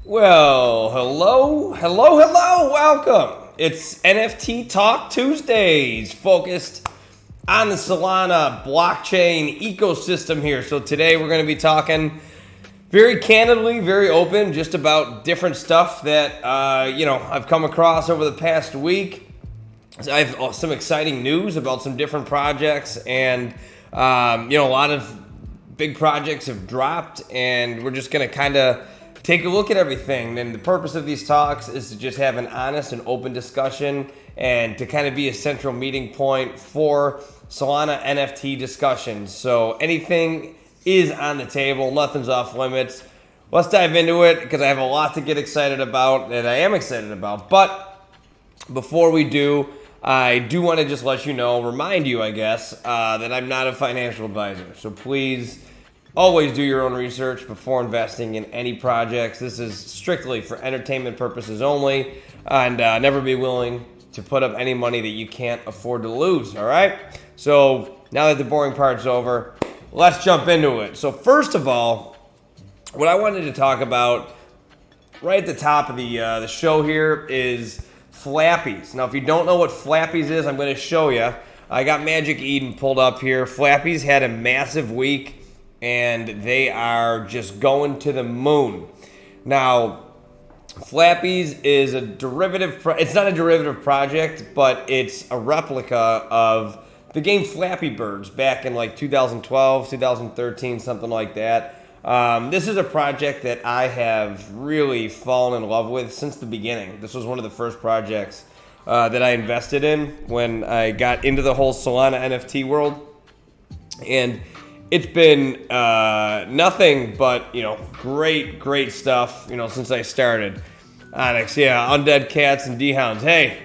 Well, hello, welcome. It's NFT Talk Tuesdays, focused on the Solana blockchain ecosystem here. So today we're going to be talking very candidly, very open, just about different stuff that, I've come across over the past week. I have some exciting news about some different projects, and, a lot of big projects have dropped, and we're just going to kind of take a look at everything. And the purpose of these talks is to just have an honest and open discussion and to kind of be a central meeting point for Solana NFT discussions. So anything is on the table, nothing's off limits. Let's dive into it because I have a lot to get excited about, and I am excited about. But before we do, I do want to just let you know, remind you, I guess, that I'm not a financial advisor. So please always do your own research before investing in any projects. This is strictly for entertainment purposes only, and never be willing to put up any money that you can't afford to lose, all right? So now that the boring part's over, let's jump into it. So first of all, what I wanted to talk about right at the top of the show here is FLAPPYZ. Now, if you don't know what FLAPPYZ is, I'm going to show you. I got Magic Eden pulled up here. FLAPPYZ had a massive week, and they are just going to the moon. Now, FLAPPYZ is a derivative, it's not a derivative project, but it's a replica of the game Flappy Birds back in like 2012, 2013, something like that. This is a project that I have really fallen in love with since the beginning. This was one of the first projects that I invested in when I got into the whole Solana NFT world. And it's been nothing but, great stuff, since I started. Onyx, yeah, Undead Cats and D-Hounds. Hey,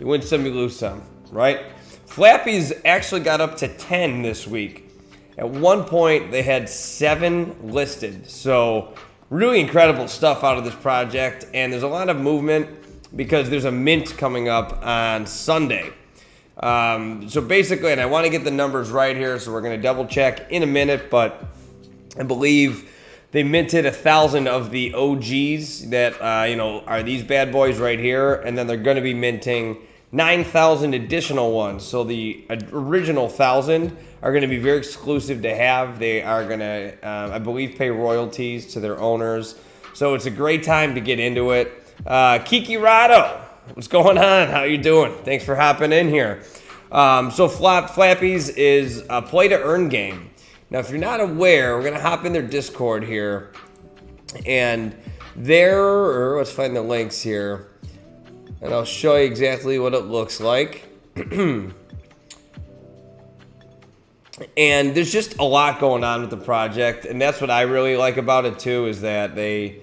you win some, you lose some, right? FLAPPYZ actually got up to 10 this week. At one point, they had 7 listed. So really incredible stuff out of this project. And there's a lot of movement because there's a mint coming up on Sunday. So basically, and I want to get the numbers right here, so we're going to double check in a minute, but I believe they minted 1,000 of the OGs that, are these bad boys right here, and then they're going to be minting 9,000 additional ones. So the original 1,000 are going to be very exclusive to have. They are going to, I believe, pay royalties to their owners. So it's a great time to get into it. Kiki Rado, what's going on? How you doing? Thanks for hopping in here. So FLAPPYZ is a play-to-earn game. Now, if you're not aware, we're going to hop in their Discord here. And let's find the links here. And I'll show you exactly what it looks like. And there's just a lot going on with the project. And that's what I really like about it, too, is that they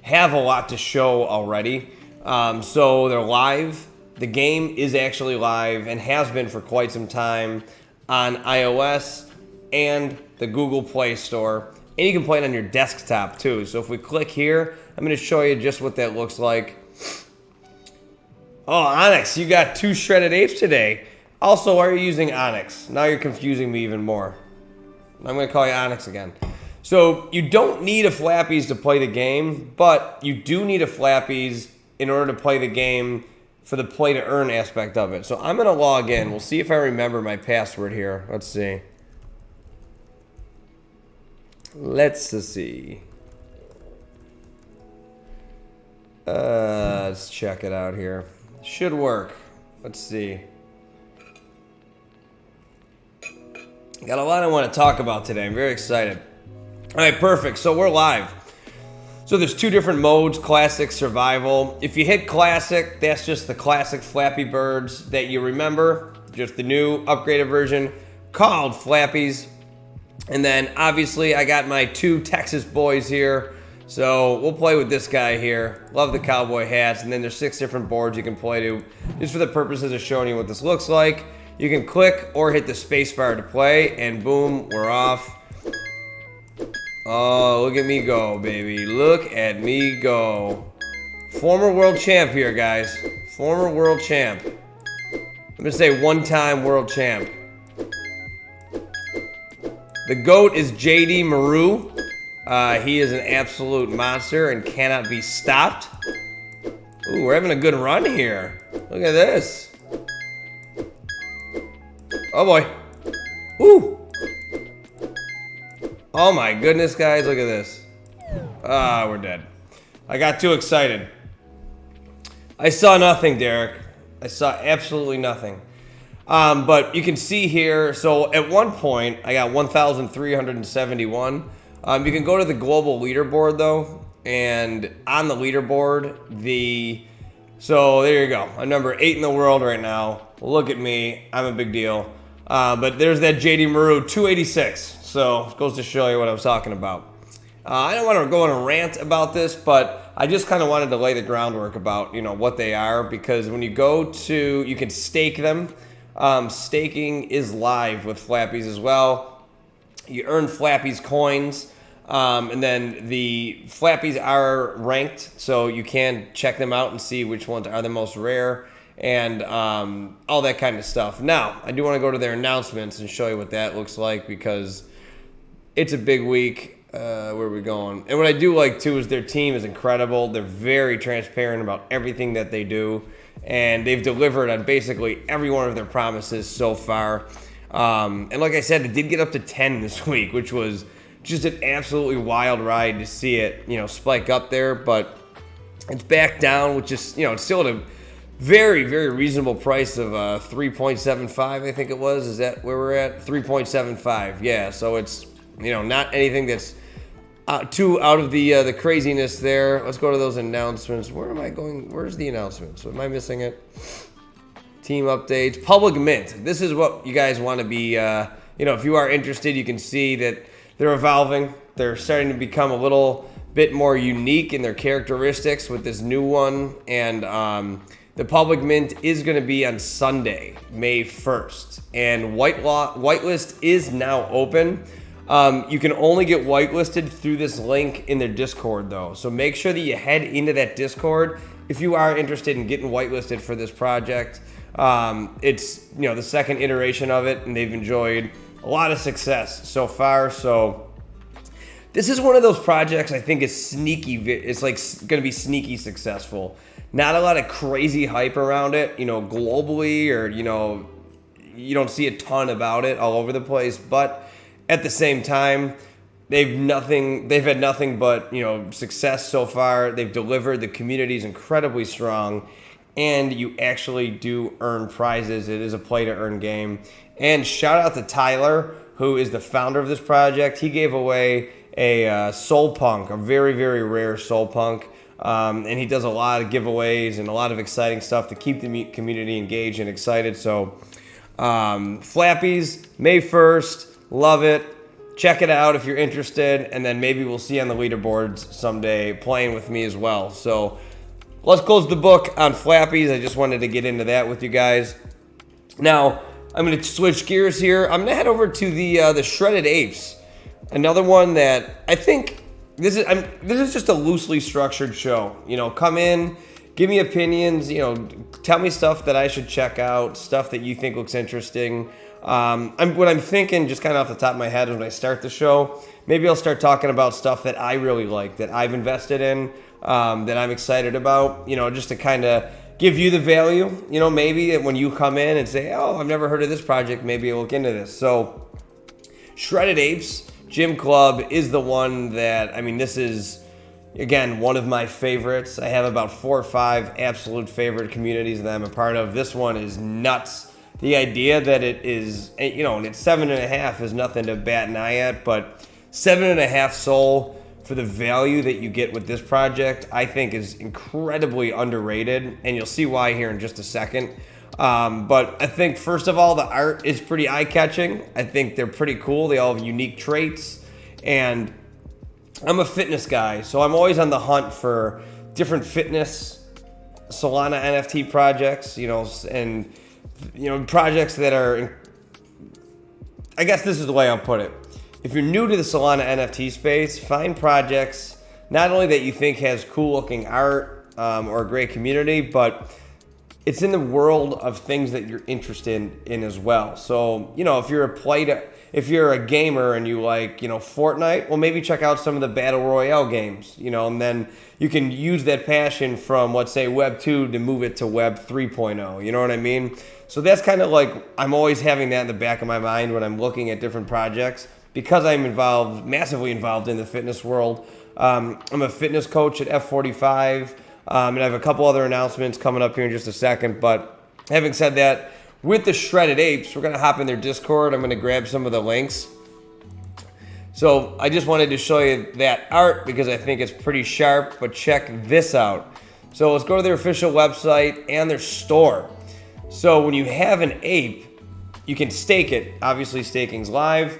have a lot to show already. So they're live. The game is actually live and has been for quite some time on iOS and the Google Play Store. And you can play it on your desktop too. So if we click here, I'm going to show you just what that looks like. Oh, Onyx, you got 2 shredded apes today. Also, why are you using Onyx? Now you're confusing me even more. I'm going to call you Onyx again. So you don't need a FLAPPYZ to play the game, but you do need a FLAPPYZ in order to play the game for the play-to-earn aspect of it. So I'm going to log in. We'll see if I remember my password here. Let's see. Let's check it out here. Should work. Let's see. Got a lot I want to talk about today. I'm very excited. All right, perfect. So we're live. So there's 2 different modes, Classic, Survival. If you hit Classic, that's just the classic Flappy Birds that you remember. Just the new upgraded version called FLAPPYZ. And then obviously I got my 2 Texas boys here. So we'll play with this guy here. Love the cowboy hats. And then there's 6 different boards you can play to. Just for the purposes of showing you what this looks like. You can click or hit the spacebar to play. And boom, we're off. Oh, look at me go, baby. Look at me go. Former world champ here, guys. Former world champ. I'm going to say one-time world champ. The GOAT is JD Maru. He is an absolute monster and cannot be stopped. Ooh, we're having a good run here. Look at this. Oh boy. Ooh. Oh my goodness, guys, look at this. Ah, we're dead. I got too excited. I saw nothing, Derek. I saw absolutely nothing. But you can see here, so at one point, I got 1,371. You can go to the global leaderboard, though, and on the leaderboard, so there you go. I'm number 8 in the world right now. Look at me. I'm a big deal. But there's that JD Maru 286. So it goes to show you what I was talking about. I don't want to go on a rant about this, but I just kind of wanted to lay the groundwork about, what they are, because when you go to, you can stake them. Staking is live with FLAPPYZ as well. You earn FLAPPYZ coins, and then the FLAPPYZ are ranked, so you can check them out and see which ones are the most rare, and all that kind of stuff. Now, I do want to go to their announcements and show you what that looks like, because it's a big week. Where are we going? And what I do like, too, is their team is incredible. They're very transparent about everything that they do, and they've delivered on basically every one of their promises so far. And like I said, it did get up to 10 this week, which was just an absolutely wild ride to see it, spike up there. But it's back down, which is, it's still at a very, very reasonable price of 3.75, I think it was. Is that where we're at? 3.75, yeah. So it's, not anything that's too out of the craziness there. Let's go to those announcements. Where am I going? Where's the announcements? Am I missing it? Team updates. Public mint. This is what you guys want to be, if you are interested, you can see that they're evolving. They're starting to become a little bit more unique in their characteristics with this new one. And the public mint is going to be on Sunday, May 1st. And whitelist is now open. You can only get whitelisted through this link in their Discord, though. So make sure that you head into that Discord if you are interested in getting whitelisted for this project. It's, the second iteration of it, and they've enjoyed a lot of success so far. So this is one of those projects I think is sneaky. It's like going to be sneaky successful. Not a lot of crazy hype around it, globally, or, you don't see a ton about it all over the place, but at the same time, they've had nothing but, success so far. They've delivered. The community is incredibly strong, and you actually do earn prizes. It is a play to earn game. And shout out to Tyler, who is the founder of this project. He gave away a Soul Punk, a very, very rare Soul Punk. And he does a lot of giveaways and a lot of exciting stuff to keep the community engaged and excited. So FLAPPYZ, May 1st. Love it. Check it out if you're interested, and then maybe we'll see you on the leaderboards someday playing with me as well. So let's close the book on FLAPPYZ. I just wanted to get into that with you guys. Now, I'm going to switch gears here. I'm going to head over to the Shredded Apes. Another one that I think this is just a loosely structured show. Come in, give me opinions, tell me stuff that I should check out, stuff that you think looks interesting. What I'm thinking, just kind of off the top of my head, when I start the show, maybe I'll start talking about stuff that I really like, that I've invested in, that I'm excited about, just to kind of give you the value, maybe when you come in and say, oh, I've never heard of this project, maybe I'll look into this. So Shredded Apes Gym Club is the one that, this is, again, one of my favorites. I have about 4 or 5 absolute favorite communities that I'm a part of. This one is nuts. The idea that it is, and it's 7.5 is nothing to bat an eye at, but 7.5 SOL for the value that you get with this project, I think is incredibly underrated, and you'll see why here in just a second. But I think, first of all, the art is pretty eye-catching. I think they're pretty cool. They all have unique traits, and I'm a fitness guy, so I'm always on the hunt for different fitness Solana NFT projects, and projects that are, I guess this is the way I'll put it. If you're new to the Solana NFT space, find projects not only that you think has cool looking art or a great community, but it's in the world of things that you're interested in as well. So, if if you're a gamer and you like, you know, Fortnite, well, maybe check out some of the Battle Royale games, you know, and then you can use that passion from, let's say, Web 2 to move it to Web 3.0, you know what I mean? So that's kind of like, I'm always having that in the back of my mind when I'm looking at different projects, because I'm involved, massively involved in the fitness world. I'm a fitness coach at F45, and I have a couple other announcements coming up here in just a second, but having said that, with the Shredded Apes, we're going to hop in their Discord. I'm going to grab some of the links. So I just wanted to show you that art because I think it's pretty sharp, but check this out. So let's go to their official website and their store. So when you have an ape, you can stake it. Obviously, staking's live,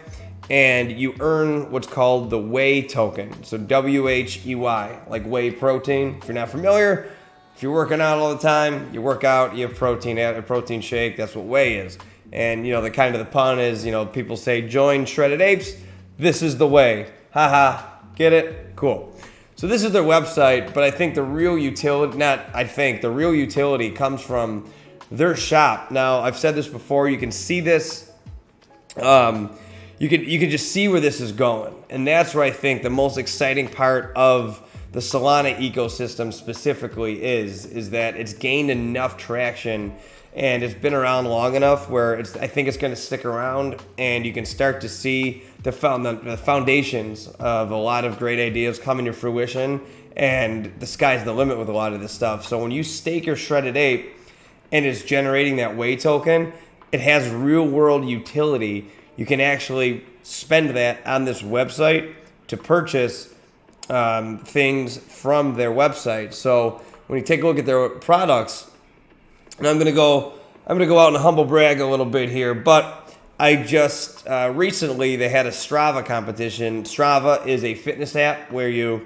and you earn what's called the whey token. So W-H-E-Y, like whey protein. If you're not familiar, if you're working out all the time, you work out, you have protein, a protein shake, that's what whey is. And, you know, the kind of the pun is, you know, people say, join Shredded Apes, this is the whey. Haha, get it? Cool. So this is their website, but I think the real utility, the real utility comes from their shop. Now, I've said this before, you can see this, you can just see where this is going. And that's where I think the most exciting part of the Solana ecosystem specifically is that it's gained enough traction and it's been around long enough where I think it's going to stick around, and you can start to see the foundations of a lot of great ideas coming to fruition, and the sky's the limit with a lot of this stuff. So when you stake your Shredded Ape and it's generating that whey token, it has real world utility. You can actually spend that on this website to purchase things from their website. So when you take a look at their products, and I'm gonna go out and humble brag a little bit here, but I just recently they had a Strava competition. Strava is a fitness app where you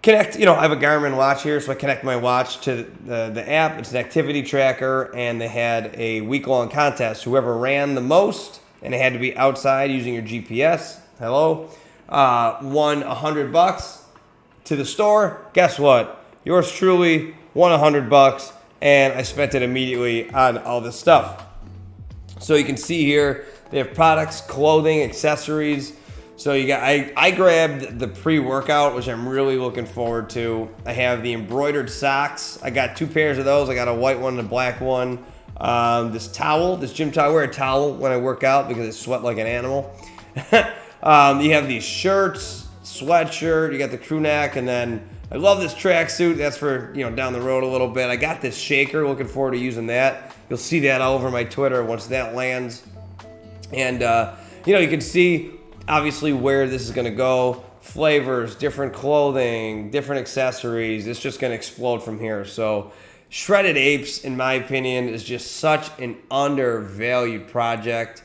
connect. You know, I have a Garmin watch here, so I connect my watch to the app. It's an activity tracker, and they had a week-long contest. Whoever ran the most, and it had to be outside using your GPS. Hello. Won $100 to the store. Guess what? Yours truly won $100, and I spent it immediately on all this stuff. So you can see here they have products, clothing, accessories. So you got I grabbed the pre-workout, which I'm really looking forward to. I have the embroidered socks. I got 2 pairs of those. I got a white one and a black one. This towel, this gym towel. I wear a towel when I work out because I sweat like an animal. You have these shirts, sweatshirt, you got the crew neck, and then I love this tracksuit. That's for, you know, down the road a little bit. I got this shaker, looking forward to using that. You'll see that all over my Twitter once that lands. And, you know, you can see obviously where this is going to go. Flavors, different clothing, different accessories. It's just going to explode from here. So Shredded Apes, in my opinion, is just such an undervalued project.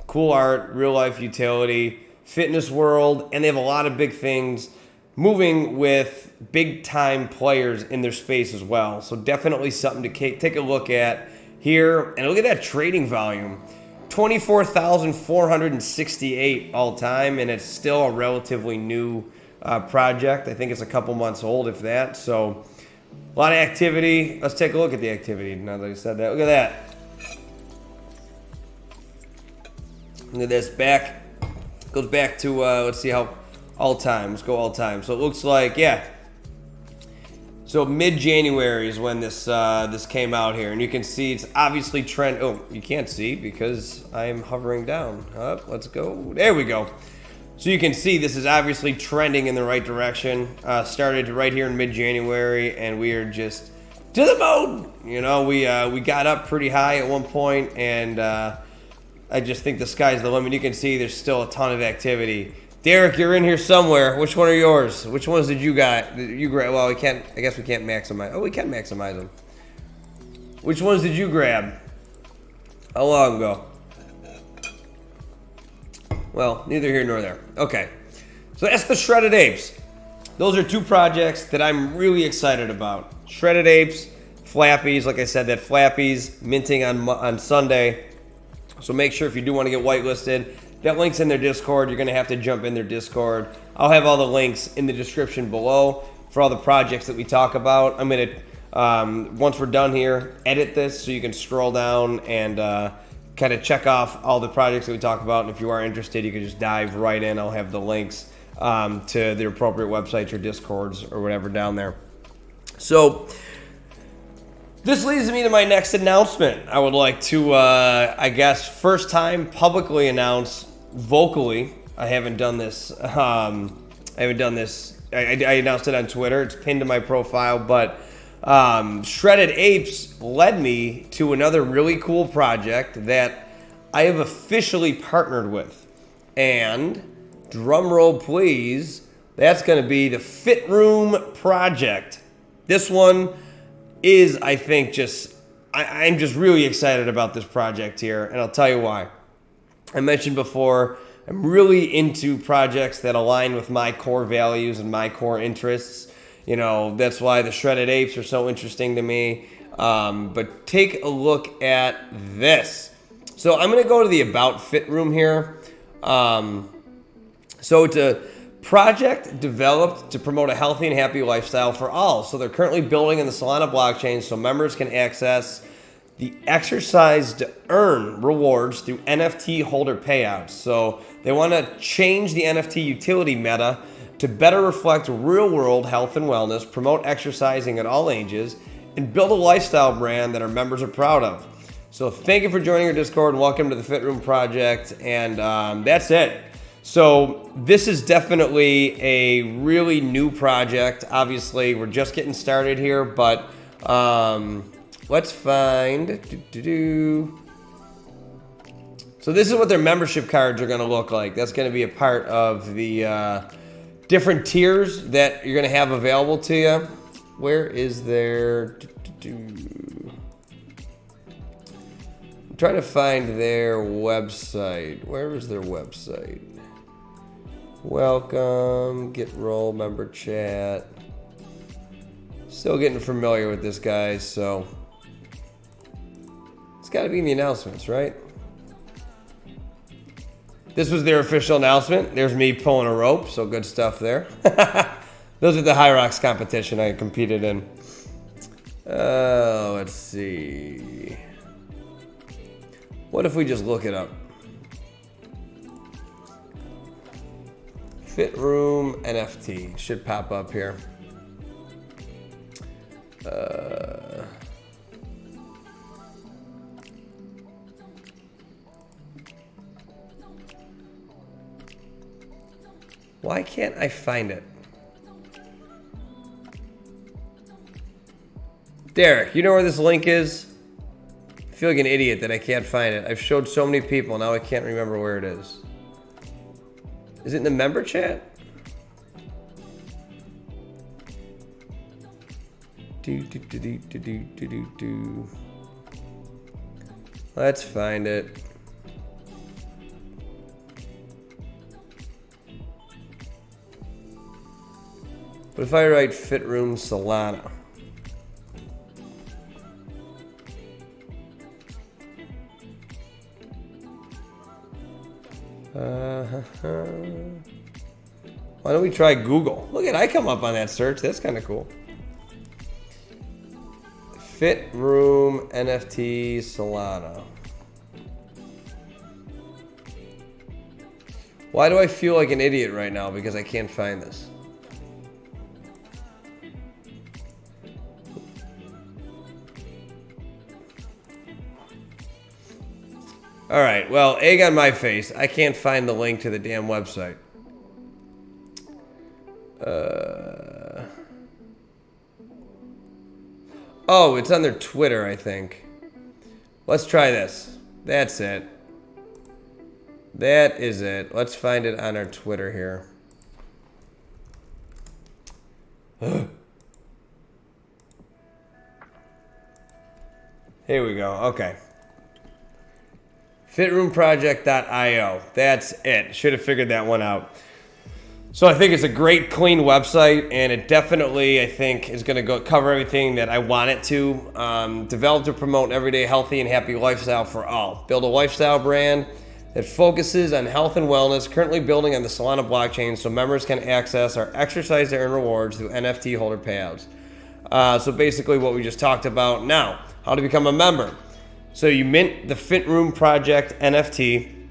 Cool art, real life utility, fitness world, and they have a lot of big things moving with big time players in their space as well. So definitely something to take a look at here. And look at that trading volume, 24,468 all time, and it's still a relatively new project. I think it's a couple months old, if that. So a lot of activity. Let's take a look at the activity now that I said that. Look at that. Look at this back. Goes back to, let's see how, all time. Let's go all time. So it looks like, yeah. So mid-January is when this came out here. And you can see it's obviously trend. Oh, you can't see because I'm hovering down. Up, let's go. There we go. So you can see this is obviously trending in the right direction. Started right here in mid-January, and we are just to the moon. You know, we got up pretty high at one point, and I just think the sky's the limit. You can see there's still a ton of activity. Derek, you're in here somewhere. Which one are yours? Which ones did you got? You grab? Well, we can't. I guess we can't maximize. Oh, we can maximize them. Which ones did you grab? How long ago? Well, neither here nor there. Okay, so that's the Shredded Apes. Those are 2 projects that I'm really excited about. Shredded Apes, FLAPPYZ. Like I said, that FLAPPYZ minting on Sunday. So make sure if you do want to get whitelisted, that link's in their Discord. You're going to have to jump in their Discord. I'll have all the links in the description below for all the projects that we talk about. I'm going to, once we're done here, edit this so you can scroll down and kind of check off all the projects that we talk about. And if you are interested, you can just dive right in. I'll have the links to the appropriate websites or Discords or whatever down there. So this leads me to my next announcement. I would like to, I guess, first time publicly announce vocally. I haven't done this. I announced it on Twitter. It's pinned to my profile, but Shredded Apes led me to another really cool project that I have officially partnered with. And drum roll please, that's going to be the Fit Room project. This one is, I think, I'm just really excited about this project here, and I'll tell you why. I mentioned before, I'm really into projects that align with my core values and my core interests. You know, that's why the Shredded Apes are so interesting to me. But take a look at this. So I'm going to go to the About Fit Room here. So it's a project developed to promote a healthy and happy lifestyle for all. So they're currently building in the Solana blockchain so members can access the exercise to earn rewards through NFT holder payouts. So they want to change the NFT utility meta to better reflect real-world health and wellness, promote exercising at all ages, and build a lifestyle brand that our members are proud of. So thank you for joining our Discord and welcome to the Fit Room project. And that's it. So this is definitely a really new project. Obviously, we're just getting started here, but let's find. So this is what their membership cards are going to look like. That's going to be a part of the different tiers that you're going to have available to you. Where is their? I'm trying to find their website. Where is their website? Welcome, get roll, member chat. Still getting familiar with this, guys, so it's got to be in the announcements, right? This was their official announcement. There's me pulling a rope, so good stuff there. Those are the High Rocks competition I competed in. Let's see. What if we just look it up? Fit Room NFT should pop up here. Why can't I find it? Derek, you know where this link is? I feel like an idiot that I can't find it. I've showed so many people, now I can't remember where it is. Is it in the member chat? Let's find it. But if I write Fit Room Solana. Why don't we try Google? Look at, I come up on that search. That's kind of cool. Fit Room NFT Solana. Why do I feel like an idiot right now? Because I can't find this. All right, well, egg on my face. I can't find the link to the damn website. Oh, it's on their Twitter, I think. Let's try this. That's it. That is it. Let's find it on our Twitter here. Here we go. Okay. Fitroomproject.io. That's it. Should have figured that one out. So I think it's a great, clean website, and it definitely, I think, is going to go cover everything that I want it to. Develop to promote an everyday healthy and happy lifestyle for all. Build a lifestyle brand that focuses on health and wellness, currently building on the Solana blockchain so members can access our exercise to earn rewards through NFT holder payouts. So basically what we just talked about now, how to become a member. So you mint the Fit Room Project NFT,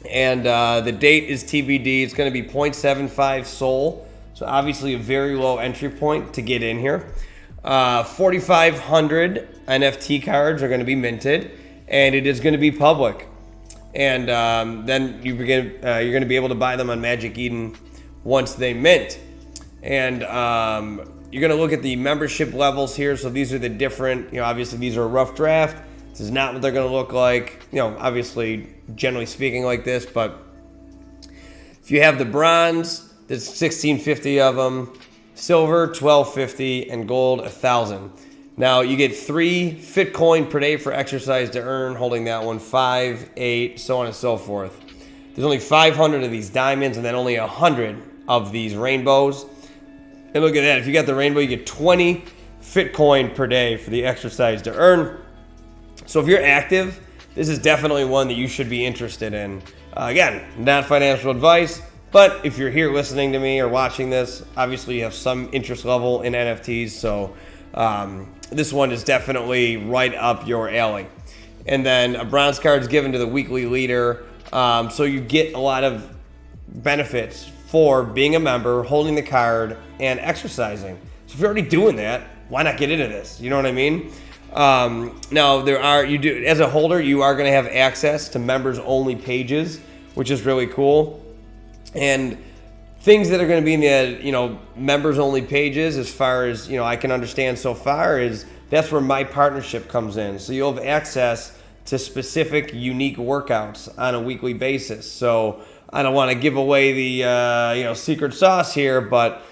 and the date is TBD. It's going to be 0.75 Sol, so obviously a very low entry point to get in here. 4,500 NFT cards are going to be minted, and it is going to be public. And then you're going to be able to buy them on Magic Eden once they mint. And you're going to look at the membership levels here. So these are the different, obviously these are a rough draft. This is not what they're going to look like, obviously generally speaking like this. But if you have the bronze, there's 1,650 of them, silver 1,250, and gold 1,000. Now you get 3 Fitcoin per day for exercise to earn, holding that one, 5, 8, so on and so forth. There's only 500 of these diamonds and then only 100 of these rainbows. And look at that, if you got the rainbow, you get 20 Fitcoin per day for the exercise to earn. So if you're active, this is definitely one that you should be interested in. Again, not financial advice, but if you're here listening to me or watching this, obviously you have some interest level in NFTs, so this one is definitely right up your alley. And then a bronze card is given to the weekly leader, so you get a lot of benefits for being a member, holding the card, and exercising. So if you're already doing that, why not get into this? You know what I mean? Now as a holder, you are going to have access to members only pages, which is really cool. And things that are going to be in the members only pages, as far as I can understand so far, is that's where my partnership comes in. So you'll have access to specific unique workouts on a weekly basis. So I don't want to give away the secret sauce here, but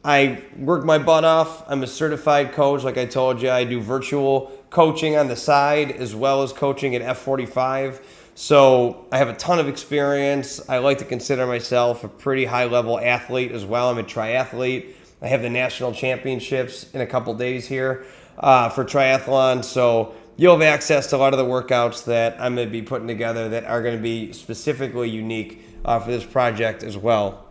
I work my butt off. I'm a certified coach. Like I told you, I do virtual coaching on the side as well as coaching at F45. So I have a ton of experience. I like to consider myself a pretty high-level athlete as well. I'm a triathlete. I have the national championships in a couple days here for triathlon. So you'll have access to a lot of the workouts that I'm going to be putting together that are going to be specifically unique for this project as well.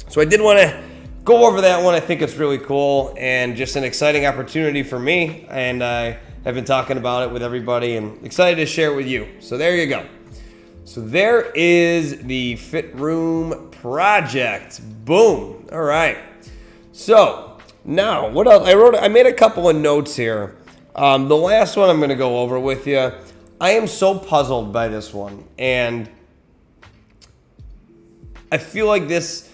So I did want to go over that one. I think it's really cool and just an exciting opportunity for me. And I have been talking about it with everybody and excited to share it with you. So there you go. So there is the Fit Room Project. Boom. All right. So now what else? I made a couple of notes here. The last one I'm going to go over with you. I am so puzzled by this one. And I feel like it's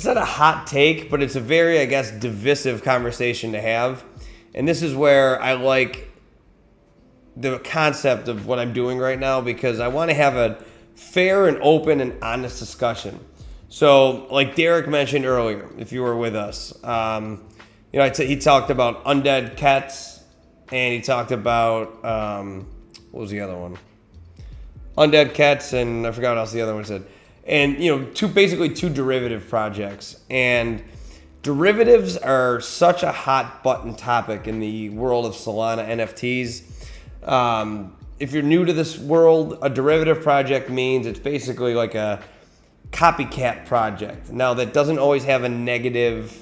not a hot take, but it's a very, divisive conversation to have. And this is where I like the concept of what I'm doing right now, because I want to have a fair and open and honest discussion. So like Derek mentioned earlier, if you were with us, he talked about undead cats, and he talked about, what was the other one? Undead cats, and I forgot what else the other one said. And, basically two derivative projects. And derivatives are such a hot button topic in the world of Solana NFTs. If you're new to this world, a derivative project means it's basically like a copycat project. Now, that doesn't always have a negative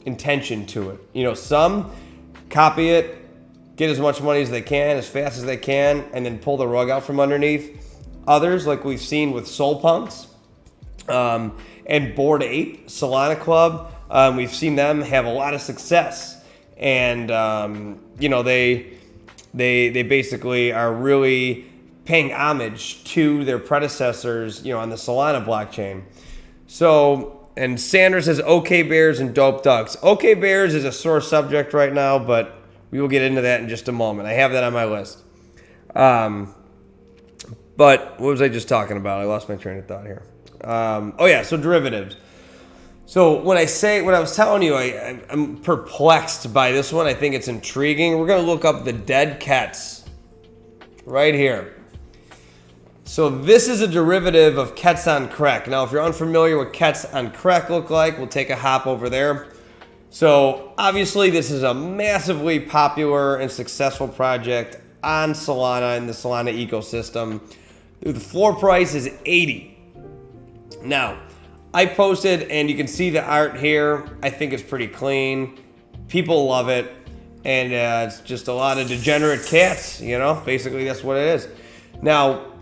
intention to it. Some copy it, get as much money as they can, as fast as they can, and then pull the rug out from underneath. Others, like we've seen with Soul Punks and Bored Ape, Solana Club, we've seen them have a lot of success. And, they basically are really paying homage to their predecessors, on the Solana blockchain. So, and Sanders says OK Bears and Dope Ducks. OK Bears is a sore subject right now, but we will get into that in just a moment. I have that on my list. But what was I just talking about? I lost my train of thought here. So derivatives. So when I was telling you, I'm perplexed by this one. I think it's intriguing. We're going to look up the dead cats right here. So this is a derivative of Cats on Crack. Now, if you're unfamiliar with Cats on Crack look like, we'll take a hop over there. So obviously this is a massively popular and successful project on Solana in the Solana ecosystem. The floor price is 80. Now, I posted, and you can see the art here. I think it's pretty clean. People love it. And it's just a lot of degenerate cats, you know? Basically, that's what it is. Now,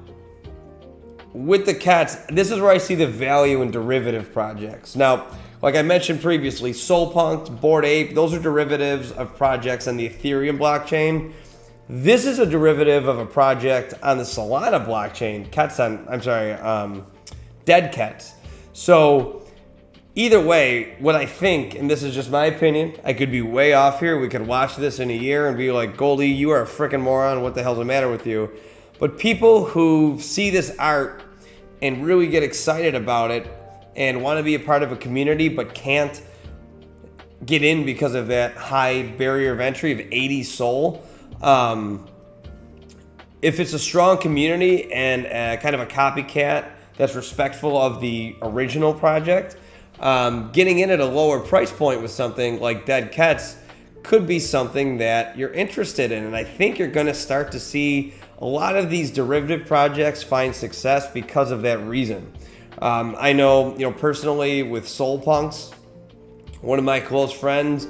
with the cats, this is where I see the value in derivative projects. Now, like I mentioned previously, SolPunk, Bored Ape, those are derivatives of projects on the Ethereum blockchain. This is a derivative of a project on the Solana blockchain, Dead Cats. So either way, what I think, and this is just my opinion, I could be way off here. We could watch this in a year and be like, Goldie, you are a freaking moron. What the hell's the matter with you? But people who see this art and really get excited about it and want to be a part of a community but can't get in because of that high barrier of entry of 80 Sol. If it's a strong community and kind of a copycat that's respectful of the original project, getting in at a lower price point with something like Dead Cats could be something that you're interested in. And I think you're going to start to see a lot of these derivative projects find success because of that reason. I know, personally with SolPunks, one of my close friends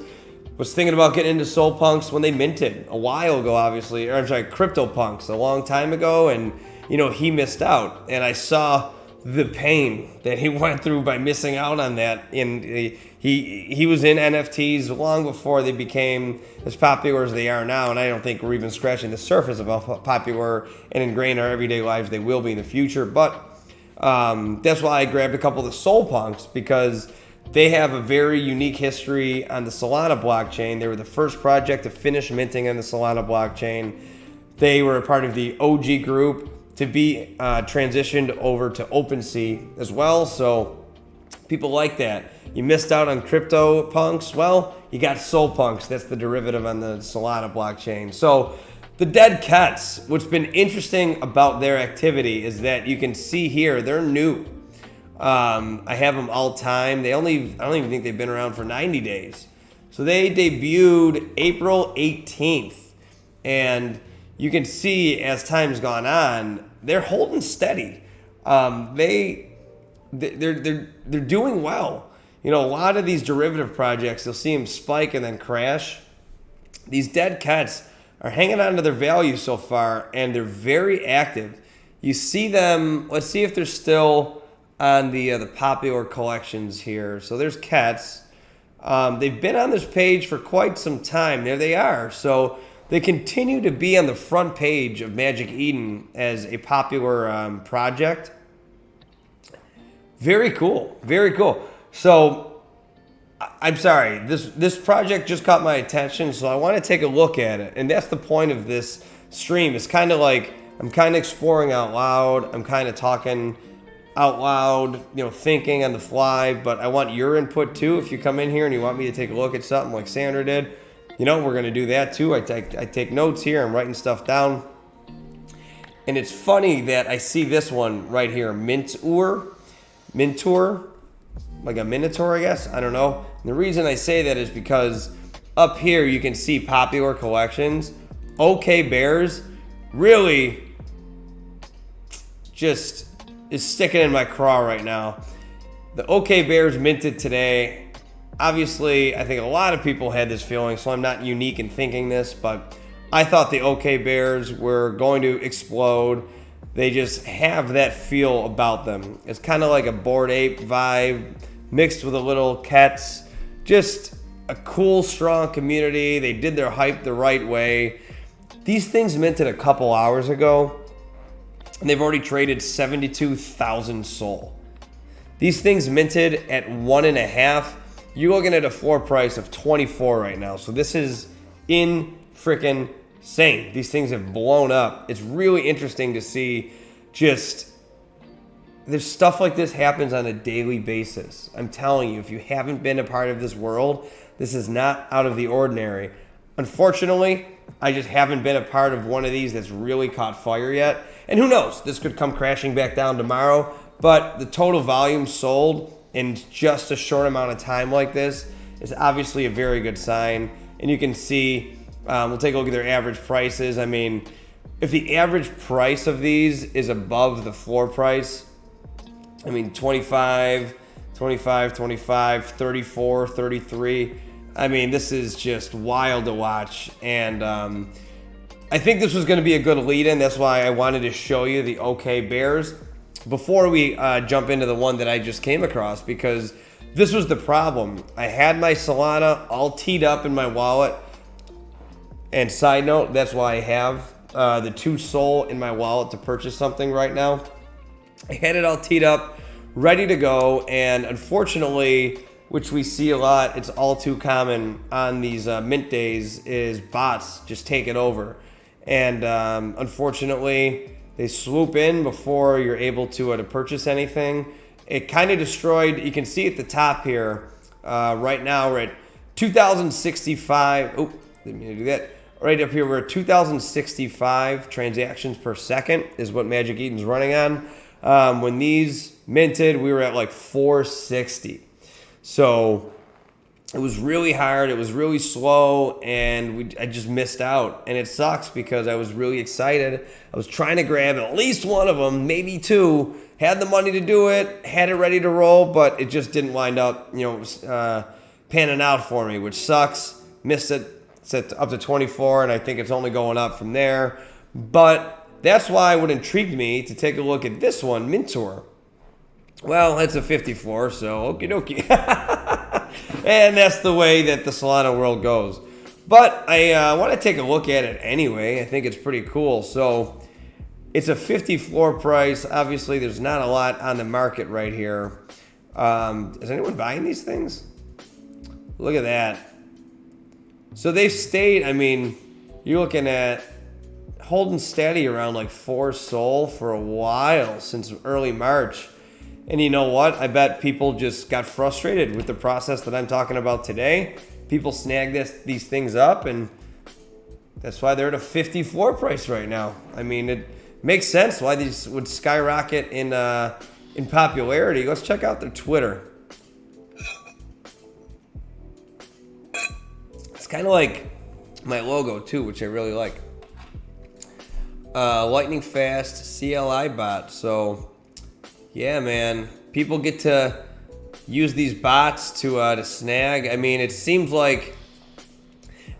was thinking about getting into SolPunks when they minted a while ago, obviously, or I'm sorry, CryptoPunks a long time ago, and he missed out. And I saw the pain that he went through by missing out on that. And he was in NFTs long before they became as popular as they are now, and I don't think we're even scratching the surface of how popular and ingrained in our everyday lives they will be in the future. But that's why I grabbed a couple of the SolPunks, because they have a very unique history on the Solana blockchain. They were the first project to finish minting on the Solana blockchain. They were a part of the OG group to be transitioned over to OpenSea as well. So people like that. You missed out on CryptoPunks. Well, you got SolPunks. That's the derivative on the Solana blockchain. So the Dead Cats, what's been interesting about their activity is that you can see here, they're new. I have them all time. I don't even think they've been around for 90 days. So they debuted April 18th. And you can see as time's gone on, they're holding steady. They're doing well. A lot of these derivative projects, you'll see them spike and then crash. These Dead Cats are hanging on to their value so far, and they're very active. You see them, let's see if they're still on the popular collections here. So there's cats. They've been on this page for quite some time. There they are. So they continue to be on the front page of Magic Eden as a popular project. Very cool. Very cool. So I'm sorry, this project just caught my attention, so I want to take a look at it. And that's the point of this stream. It's kind of like I'm kind of exploring out loud. I'm kind of talking out loud, thinking on the fly, but I want your input too. If you come in here and you want me to take a look at something like Sandra did, we're going to do that too. I take notes here. I'm writing stuff down. And it's funny that I see this one right here, MINTOOR, like a Minotaur, I guess. I don't know. And the reason I say that is because up here you can see popular collections. OK Bears really just is sticking in my craw right now. The OK Bears minted today. Obviously, I think a lot of people had this feeling, so I'm not unique in thinking this, but I thought the OK Bears were going to explode. They just have that feel about them. It's kind of like a Bored Ape vibe mixed with a little cats. Just a cool, strong community. They did their hype the right way. These things minted a couple hours ago, and they've already traded 72,000 Sol. These things minted at 1.5. You're looking at a floor price of 24 right now. So this is freaking insane. These things have blown up. It's really interesting to see there's stuff like this happens on a daily basis. I'm telling you, if you haven't been a part of this world, this is not out of the ordinary. Unfortunately, I just haven't been a part of one of these that's really caught fire yet. And who knows, this could come crashing back down tomorrow. But the total volume sold in just a short amount of time like this is obviously a very good sign. And you can see, we'll take a look at their average prices. I mean, if the average price of these is above the floor price, 25, 34, 33. I mean, this is just wild to watch. And I think this was going to be a good lead-in. That's why I wanted to show you the OK Bears before we jump into the one that I just came across, because this was the problem. I had my Solana all teed up in my wallet. And side note, that's why I have the 2 Sol in my wallet to purchase something right now. I had it all teed up, ready to go, and unfortunately, which we see a lot, it's all too common on these mint days, is bots just take it over. And unfortunately, they swoop in before you're able to purchase anything. It kind of destroyed, you can see at the top here, right now we're at 2,065, oh, didn't mean to do that. Right up here, we're at 2,065 transactions per second is what Magic Eden's running on. When these minted, we were at like 460. So it was really hard. It was really slow, and I just missed out. And it sucks because I was really excited. I was trying to grab at least one of them, maybe 2. Had the money to do it, had it ready to roll, but it just didn't wind up, panning out for me, which sucks. Missed it. It's at up to 24, and I think it's only going up from there. But that's why it intrigued me to take a look at this one, MINTOOOR. Well, it's a 54, so okie dokie. And that's the way that the Solana world goes. But I want to take a look at it anyway. I think it's pretty cool. So it's a 50 floor price. Obviously, there's not a lot on the market right here. Is anyone buying these things? Look at that. So they've stayed, I mean, you're looking at holding steady around like 4 Sol for a while, since early March. And you know what? I bet people just got frustrated with the process that I'm talking about today. People snag these things up, and that's why they're at a 50 floor price right now. I mean, it makes sense why these would skyrocket in popularity. Let's check out their Twitter. Kind of like my logo too, which I really like. Lightning fast CLI bot. So yeah, man, people get to use these bots to snag. I mean, it seems like,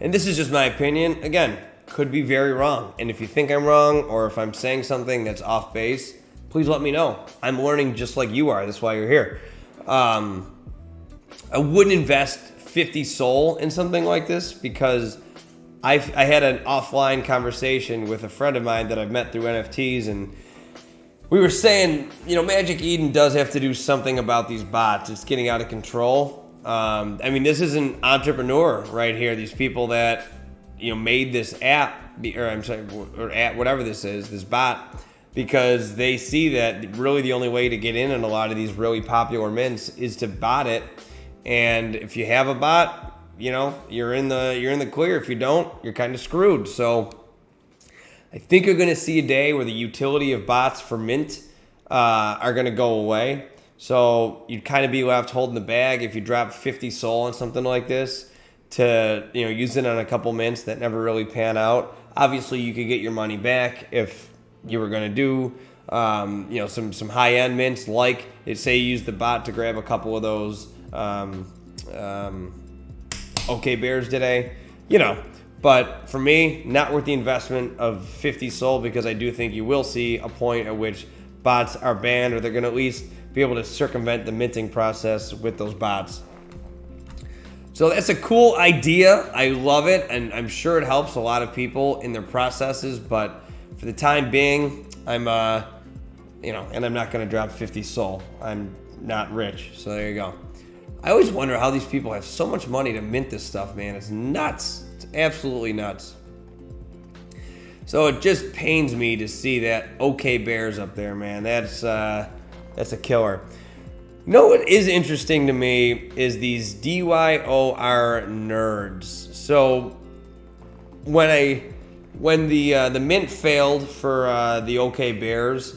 and this is just my opinion, again, could be very wrong. And if you think I'm wrong, or if I'm saying something that's off base, please let me know. I'm learning just like you are. That's why you're here. I wouldn't invest 50 Sol in something like this, because I had an offline conversation with a friend of mine that I've met through NFTs, and we were saying, Magic Eden does have to do something about these bots. It's getting out of control. I mean, this is an entrepreneur right here. These people that made this app, or app, whatever this is, this bot, because they see that really the only way to get in a lot of these really popular mints is to bot it. And if you have a bot, you're in the clear. If you don't, you're kind of screwed. So I think you're going to see a day where the utility of bots for mint are going to go away. So you'd kind of be left holding the bag if you drop 50 Sol on something like this to use it on a couple mints that never really pan out. Obviously, you could get your money back if you were going to do some high-end mints, like say you use the bot to grab a couple of those OK Bears today, but for me, not worth the investment of 50 Sol, because I do think you will see a point at which bots are banned, or they're going to at least be able to circumvent the minting process with those bots. So that's a cool idea. I love it, and I'm sure it helps a lot of people in their processes, but for the time being, I'm and I'm not going to drop 50 Sol. I'm not rich, so there you go. I always wonder how these people have so much money to mint this stuff, man. It's nuts. It's absolutely nuts. So it just pains me to see that OK Bears up there, man. That's a killer. What is interesting to me is these DYOR nerds. So when the mint failed for the OK Bears,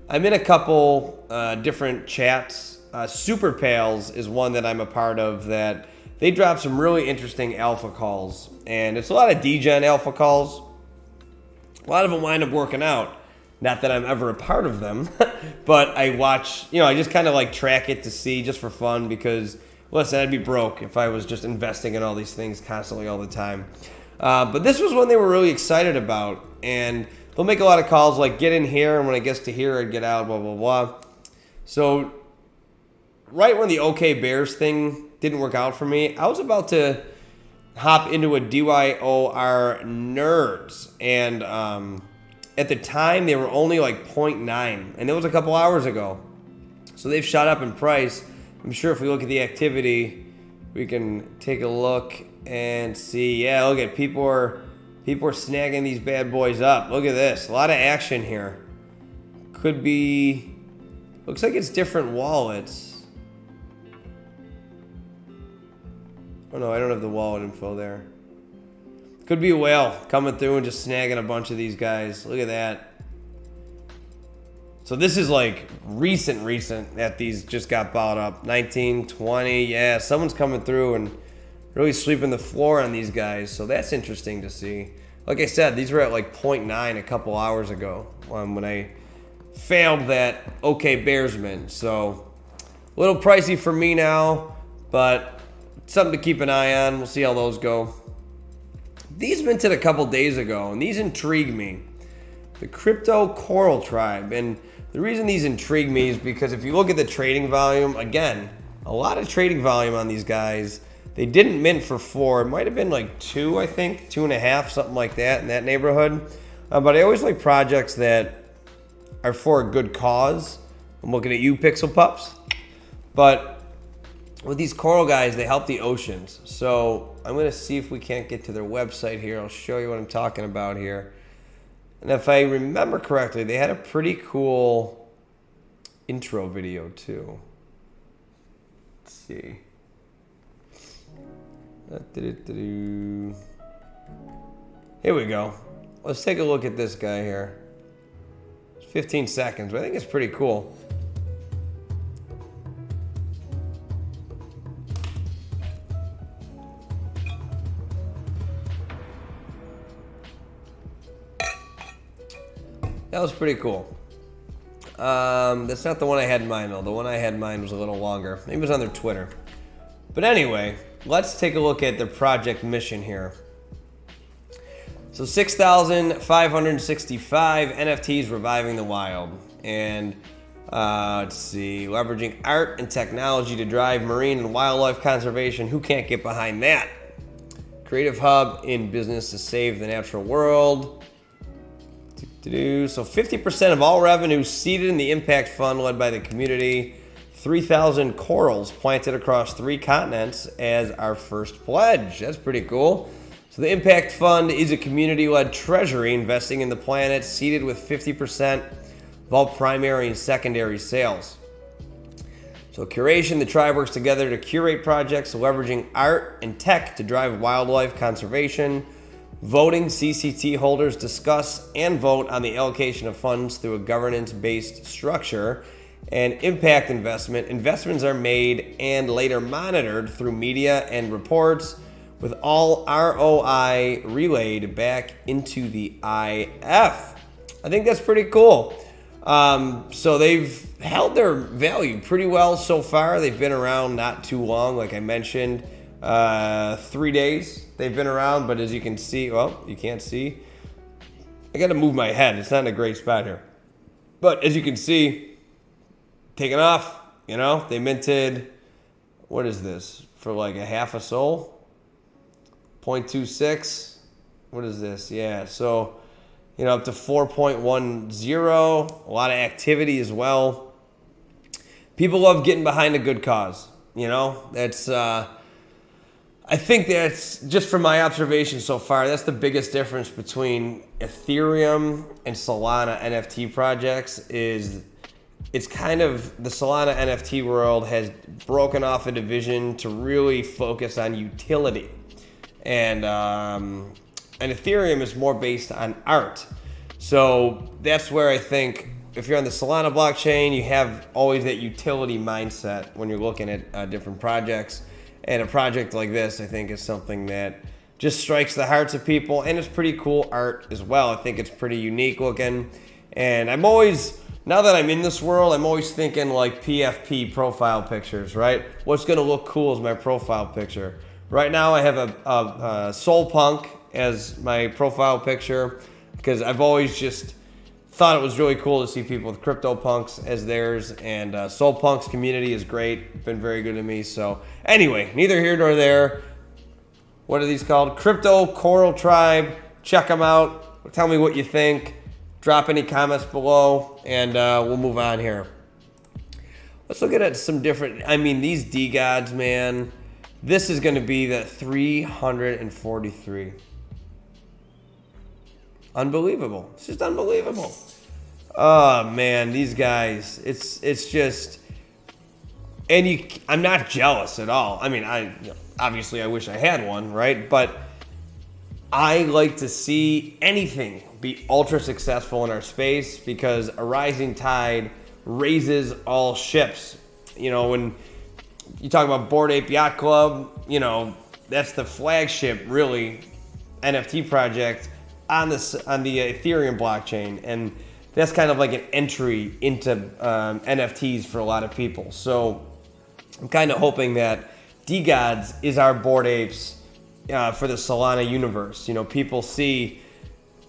I'm in a couple different chats. Super Pals is one that I'm a part of, that they drop some really interesting alpha calls. And it's a lot of degen alpha calls. A lot of them wind up working out. Not that I'm ever a part of them, but I watch, I just kind of like track it to see, just for fun, because listen, I'd be broke if I was just investing in all these things constantly all the time. But this was one they were really excited about, and they'll make a lot of calls like get in here, and when it gets to here, I'd get out, blah, blah, blah. So right when the OK Bears thing didn't work out for me, I was about to hop into a DYOR nerds, and at the time they were only like 0.9, and it was a couple hours ago. So they've shot up in price. I'm sure if we look at the activity, we can take a look and see. Yeah, look at people are snagging these bad boys up. Look at this, a lot of action here. Could be, looks like it's different wallets. Oh no, I don't have the wallet info there. Could be a whale coming through and just snagging a bunch of these guys. Look at that. So this is like recent that these just got bought up. 19, 20, yeah, someone's coming through and really sweeping the floor on these guys. So that's interesting to see. Like I said, these were at like 0.9 a couple hours ago when I failed that OK Bearsman. So a little pricey for me now, but something to keep an eye on. We'll see how those go. These minted a couple days ago, and these intrigue me. The Crypto Coral Tribe. And the reason these intrigue me is because if you look at the trading volume, again, a lot of trading volume on these guys. They didn't mint for 4. It might have been like 2, I think, 2.5, something like that in that neighborhood. But I always like projects that are for a good cause. I'm looking at you, Pixel Pups. But with these coral guys, they help the oceans. So I'm going to see if we can't get to their website here. I'll show you what I'm talking about here. And if I remember correctly, they had a pretty cool intro video too. Let's see. Here we go. Let's take a look at this guy here. It's 15 seconds, but I think it's pretty cool. That was pretty cool. That's not the one I had in mind, though. The one I had in mind was a little longer. Maybe it was on their Twitter. But anyway, let's take a look at their project mission here. So 6,565 NFTs reviving the wild. And let's see, leveraging art and technology to drive marine and wildlife conservation. Who can't get behind that? Creative hub in business to save the natural world. So 50% of all revenue seeded in the impact fund led by the community. 3,000 corals planted across 3 continents as our first pledge. That's pretty cool. So the impact fund is a community-led treasury investing in the planet, seeded with 50% of all primary and secondary sales. So curation, the tribe works together to curate projects leveraging art and tech to drive wildlife conservation. Voting, CCT holders discuss and vote on the allocation of funds through a governance-based structure. And impact investments are made and later monitored through media and reports, with all ROI relayed back into the IF. I think that's pretty cool. So they've held their value pretty well so far. They've been around not too long, like I mentioned. 3 days they've been around, but as you can see, well, you can't see. I got to move my head. It's not in a great spot here. But as you can see, taking off, you know, they minted, what is this, for like a half a sol? 0.26. What is this? Yeah, so, you know, up to 4.10. A lot of activity as well. People love getting behind a good cause, you know. That's I think that's, just from my observation so far, that's the biggest difference between Ethereum and Solana NFT projects. Is it's kind of, the Solana NFT world has broken off a division to really focus on utility. And Ethereum is more based on art. So that's where I think if you're on the Solana blockchain, you have always that utility mindset when you're looking at different projects. And a project like this, I think, is something that just strikes the hearts of people. And it's pretty cool art as well. I think it's pretty unique looking. And I'm always now that I'm in this world, I'm always thinking like PFP profile pictures, right? What's gonna look cool as my profile picture? Right now I have a Soul Punk as my profile picture because I've always just thought it was really cool to see people with CryptoPunks as theirs, and Soul Punk's community is great, been very good to me. So anyway, neither here nor there. What are these called? Crypto Coral Tribe. Check them out. Tell me what you think. Drop any comments below, and we'll move on here. Let's look at some different, I mean, these DEGODS, man. This is going to be the 343. Unbelievable. It's just unbelievable. Oh, man, these guys. It's just, and I'm not jealous at all. I mean, obviously I wish I had one, right? But I like to see anything be ultra successful in our space because a rising tide raises all ships. You know, when you talk about Bored Ape Yacht Club, you know, that's the flagship, really, NFT project on the Ethereum blockchain. And that's kind of like an entry into NFTs for a lot of people. So I'm kind of hoping that DEGODS is our Bored Apes for the Solana universe. You know, people see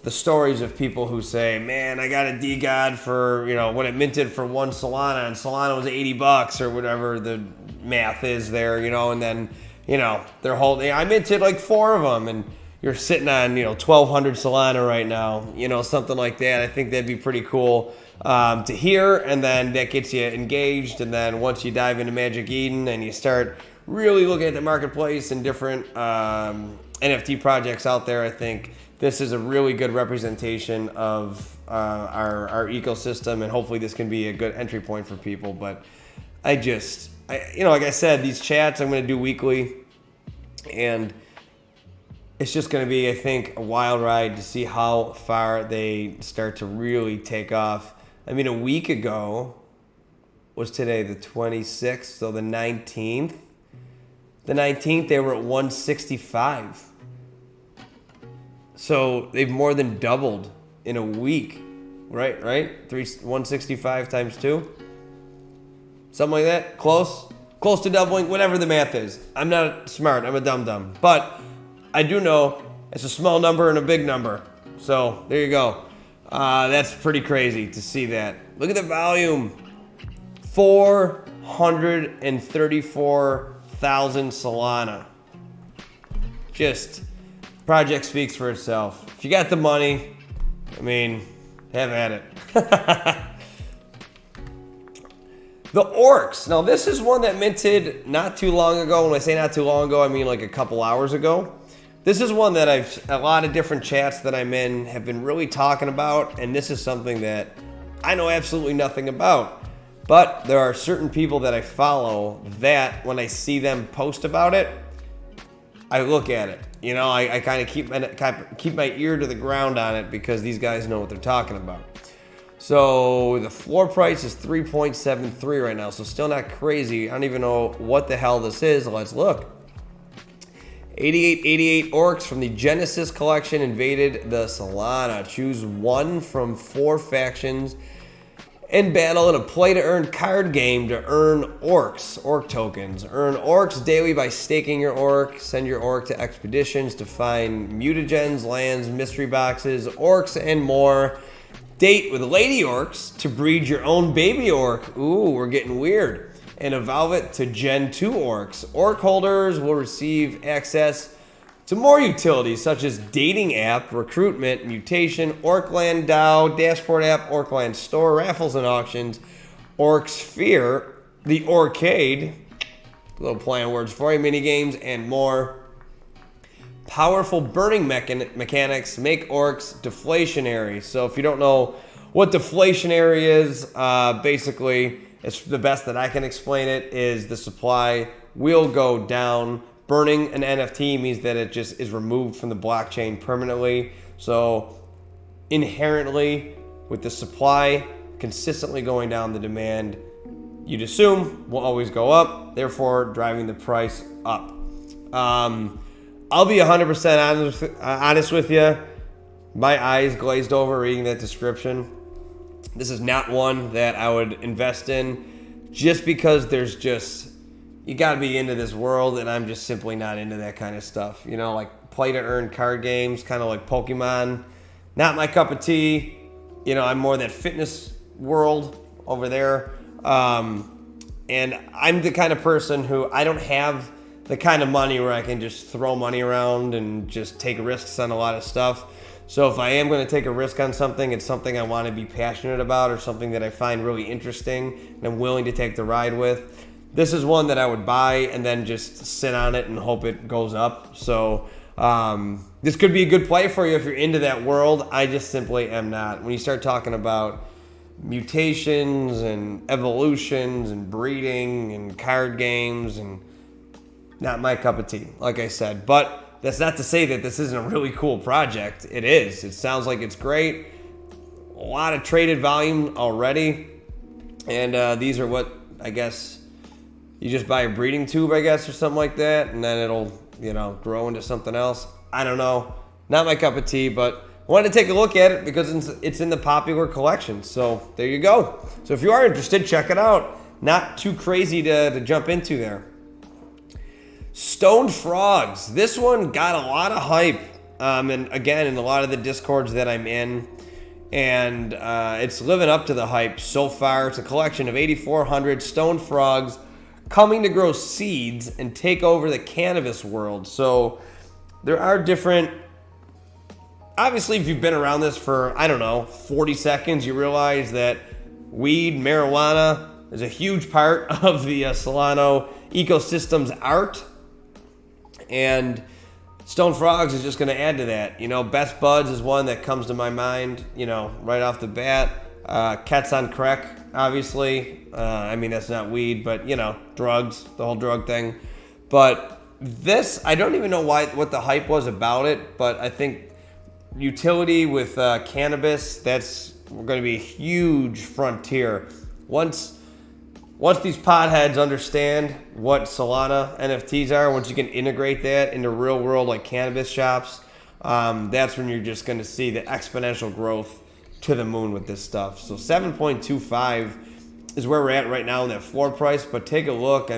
the stories of people who say, man, I got a DEGOD for, you know, when it minted for one Solana and Solana was $80 or whatever the math is there, you know, and then, you know, they're holding, I minted like 4 of them and you're sitting on, you know, 1,200 Solana right now, you know, something like that. I think that'd be pretty cool to hear, and then that gets you engaged, and then once you dive into Magic Eden and you start really looking at the marketplace and different NFT projects out there, I think this is a really good representation of our ecosystem, and hopefully this can be a good entry point for people. But you know, like I said, these chats I'm going to do weekly, and it's just going to be, I think, a wild ride to see how far they start to really take off. I mean, a week ago was today, the 26th, so the 19th. The 19th, they were at 165. So they've more than doubled in a week, right? 165 times 2? Something like that? Close to doubling, whatever the math is. I'm not smart, I'm a dum-dum. But I do know it's a small number and a big number. So there you go. That's pretty crazy to see that. Look at the volume. 434,000 Solana. Just, project speaks for itself. If you got the money, I mean, have at it. The ORCS. Now, this is one that minted not too long ago. When I say not too long ago, I mean like a couple hours ago. This is one that a lot of different chats that I'm in have been really talking about, and this is something that I know absolutely nothing about. But there are certain people that I follow that when I see them post about it, I look at it. You know, I kind of keep my ear to the ground on it because these guys know what they're talking about. So the floor price is 3.73 right now, so still not crazy. I don't even know what the hell this is. Let's look. 8888 orcs from the Genesis collection invaded the Solana. Choose one from 4 factions and battle in a play-to-earn card game to earn orc tokens. Earn orcs daily by staking your orc. Send your orc to expeditions to find mutagens, lands, mystery boxes, orcs, and more. Date with lady orcs to breed your own baby orc. Ooh, we're getting weird. And evolve it to Gen 2 orcs. Orc holders will receive access to more utilities such as dating app, recruitment, mutation, Orcland DAO, dashboard app, Orcland store, raffles and auctions, Orc Sphere, the Orcade, little play on words for you, mini games, and more. Powerful burning mechanics make orcs deflationary. So if you don't know what deflationary is, basically, it's the best that I can explain it, is the supply will go down. Burning an NFT means that it just is removed from the blockchain permanently. So inherently, with the supply consistently going down, the demand, you'd assume, will always go up, therefore driving the price up. I'll be 100% honest with you. My eyes glazed over reading that description. This is not one that I would invest in just because you got to be into this world, and I'm just simply not into that kind of stuff. You know, like play to earn card games, kind of like Pokemon. Not my cup of tea. You know, I'm more that fitness world over there. And I'm the kind of person who I don't have the kind of money where I can just throw money around and just take risks on a lot of stuff. So if I am going to take a risk on something, it's something I want to be passionate about or something that I find really interesting and I'm willing to take the ride with. This is one that I would buy and then just sit on it and hope it goes up. So this could be a good play for you if you're into that world. I just simply am not. When you start talking about mutations and evolutions and breeding and card games, and not my cup of tea, like I said. But that's not to say that this isn't a really cool project. It is. It sounds like it's great. A lot of traded volume already. And these are what, I guess, you just buy a breeding tube, I guess, or something like that, and then it'll, grow into something else. I don't know. Not my cup of tea, but I wanted to take a look at it because it's in the popular collection. So there you go. So if you are interested, check it out. Not too crazy to jump into there. Stoned Frogs. This one got a lot of hype. And again, in a lot of the Discords that I'm in. And it's living up to the hype so far. It's a collection of 8,400 Stoned Frogs coming to grow seeds and take over the cannabis world. So there are different... Obviously, if you've been around this for, 40 seconds, you realize that weed, marijuana is a huge part of the Solana ecosystem's art. And Stoned Frogs is just going to add to that. Best Buds is one that comes to my mind, right off the bat. Cats on Crack, obviously. That's not weed, but, drugs, the whole drug thing. But this, I don't even know what the hype was about it, but I think utility with cannabis, that's going to be a huge frontier. Once these potheads understand what Solana NFTs are, once you can integrate that into real world like cannabis shops, that's when you're just going to see the exponential growth to the moon with this stuff. So 7.25 is where we're at right now in that floor price, but take a look.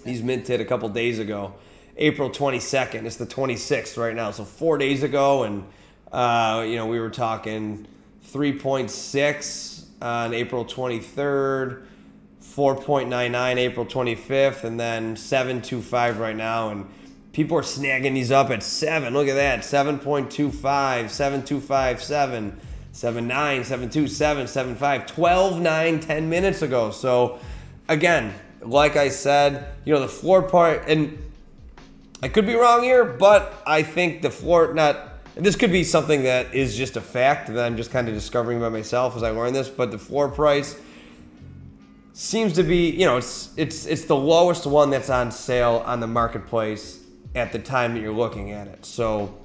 These minted a couple days ago. April 22nd. It's the 26th right now. So 4 days ago, and we were talking 3.6 on April 23rd, 4.99 April 25th, and then 7.25 right now. And people are snagging these up at 7. Look at that. 7.25, 7.25, 7, 7.9, 7.2, 7, 7.5, 12, 9, 10 minutes ago. So again, like I said, the floor part, and I could be wrong here, but I think the floor, this could be something that is just a fact that I'm just kind of discovering by myself as I learn this, but the floor price seems to be, it's the lowest one that's on sale on the marketplace at the time that you're looking at it. So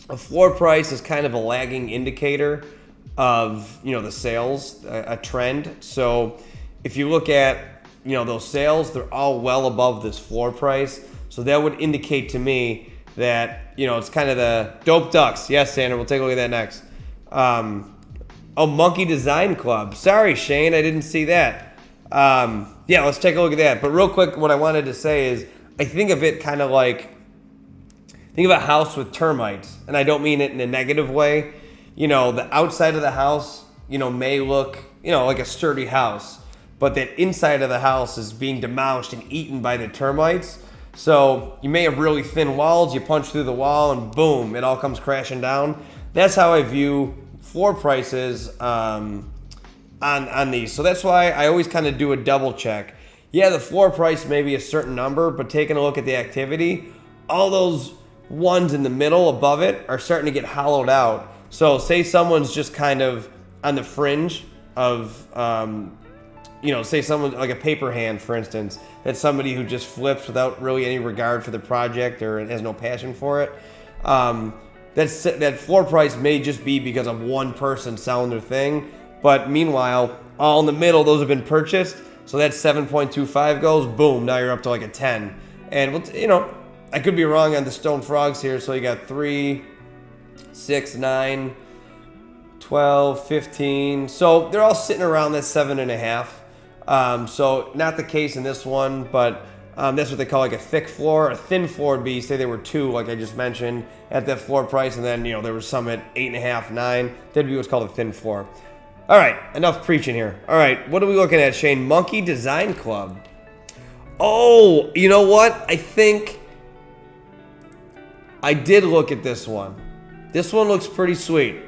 a floor price is kind of a lagging indicator of, the sales, a trend. So if you look at, those sales, they're all well above this floor price. So that would indicate to me that, it's kind of the dope ducks. Yes, Sandra, we'll take a look at that next. Monkey Design Club. Sorry, Shane, I didn't see that. Let's take a look at that. But real quick, what I wanted to say is I think of it kind of like, think of a house with termites. And I don't mean it in a negative way. The outside of the house, may look, like a sturdy house. But that inside of the house is being demolished and eaten by the termites. So you may have really thin walls, you punch through the wall and boom, it all comes crashing down. That's how I view floor prices on these. So that's why I always kind of do a double check. Yeah, the floor price may be a certain number, but taking a look at the activity, all those ones in the middle above it are starting to get hollowed out. So say someone's just kind of on the fringe of, say someone like a paper hand, for instance, that's somebody who just flips without really any regard for the project or has no passion for it. That floor price may just be because of one person selling their thing. But meanwhile, all in the middle, those have been purchased. So that 7.25 goes, boom, now you're up to like a 10. And, I could be wrong on the Stoned Frogs here. So you got 3, 6, 9, 12, 15. So they're all sitting around that 7.5. So not the case in this one, but that's what they call like a thick floor. A thin floor would be, say they were 2, like I just mentioned, at that floor price, and then, you know, there was some at 8.5, 9. That'd be what's called a thin floor. All right, enough preaching here. All right, what are we looking at, Shane? Monkey Design Club. Oh, you know what? I think I did look at this one. This one looks pretty sweet.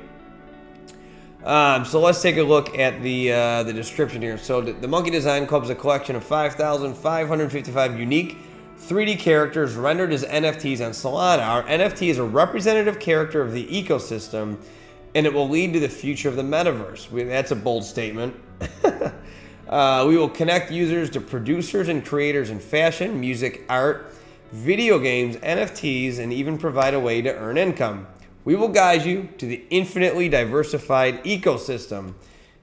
So let's take a look at the description here. So the Monkey Design Club is a collection of 5,555 unique 3D characters rendered as NFTs on Solana. Our NFT is a representative character of the ecosystem, and it will lead to the future of the metaverse. That's a bold statement. We will connect users to producers and creators in fashion, music, art, video games, NFTs, and even provide a way to earn income. We will guide you to the infinitely diversified ecosystem.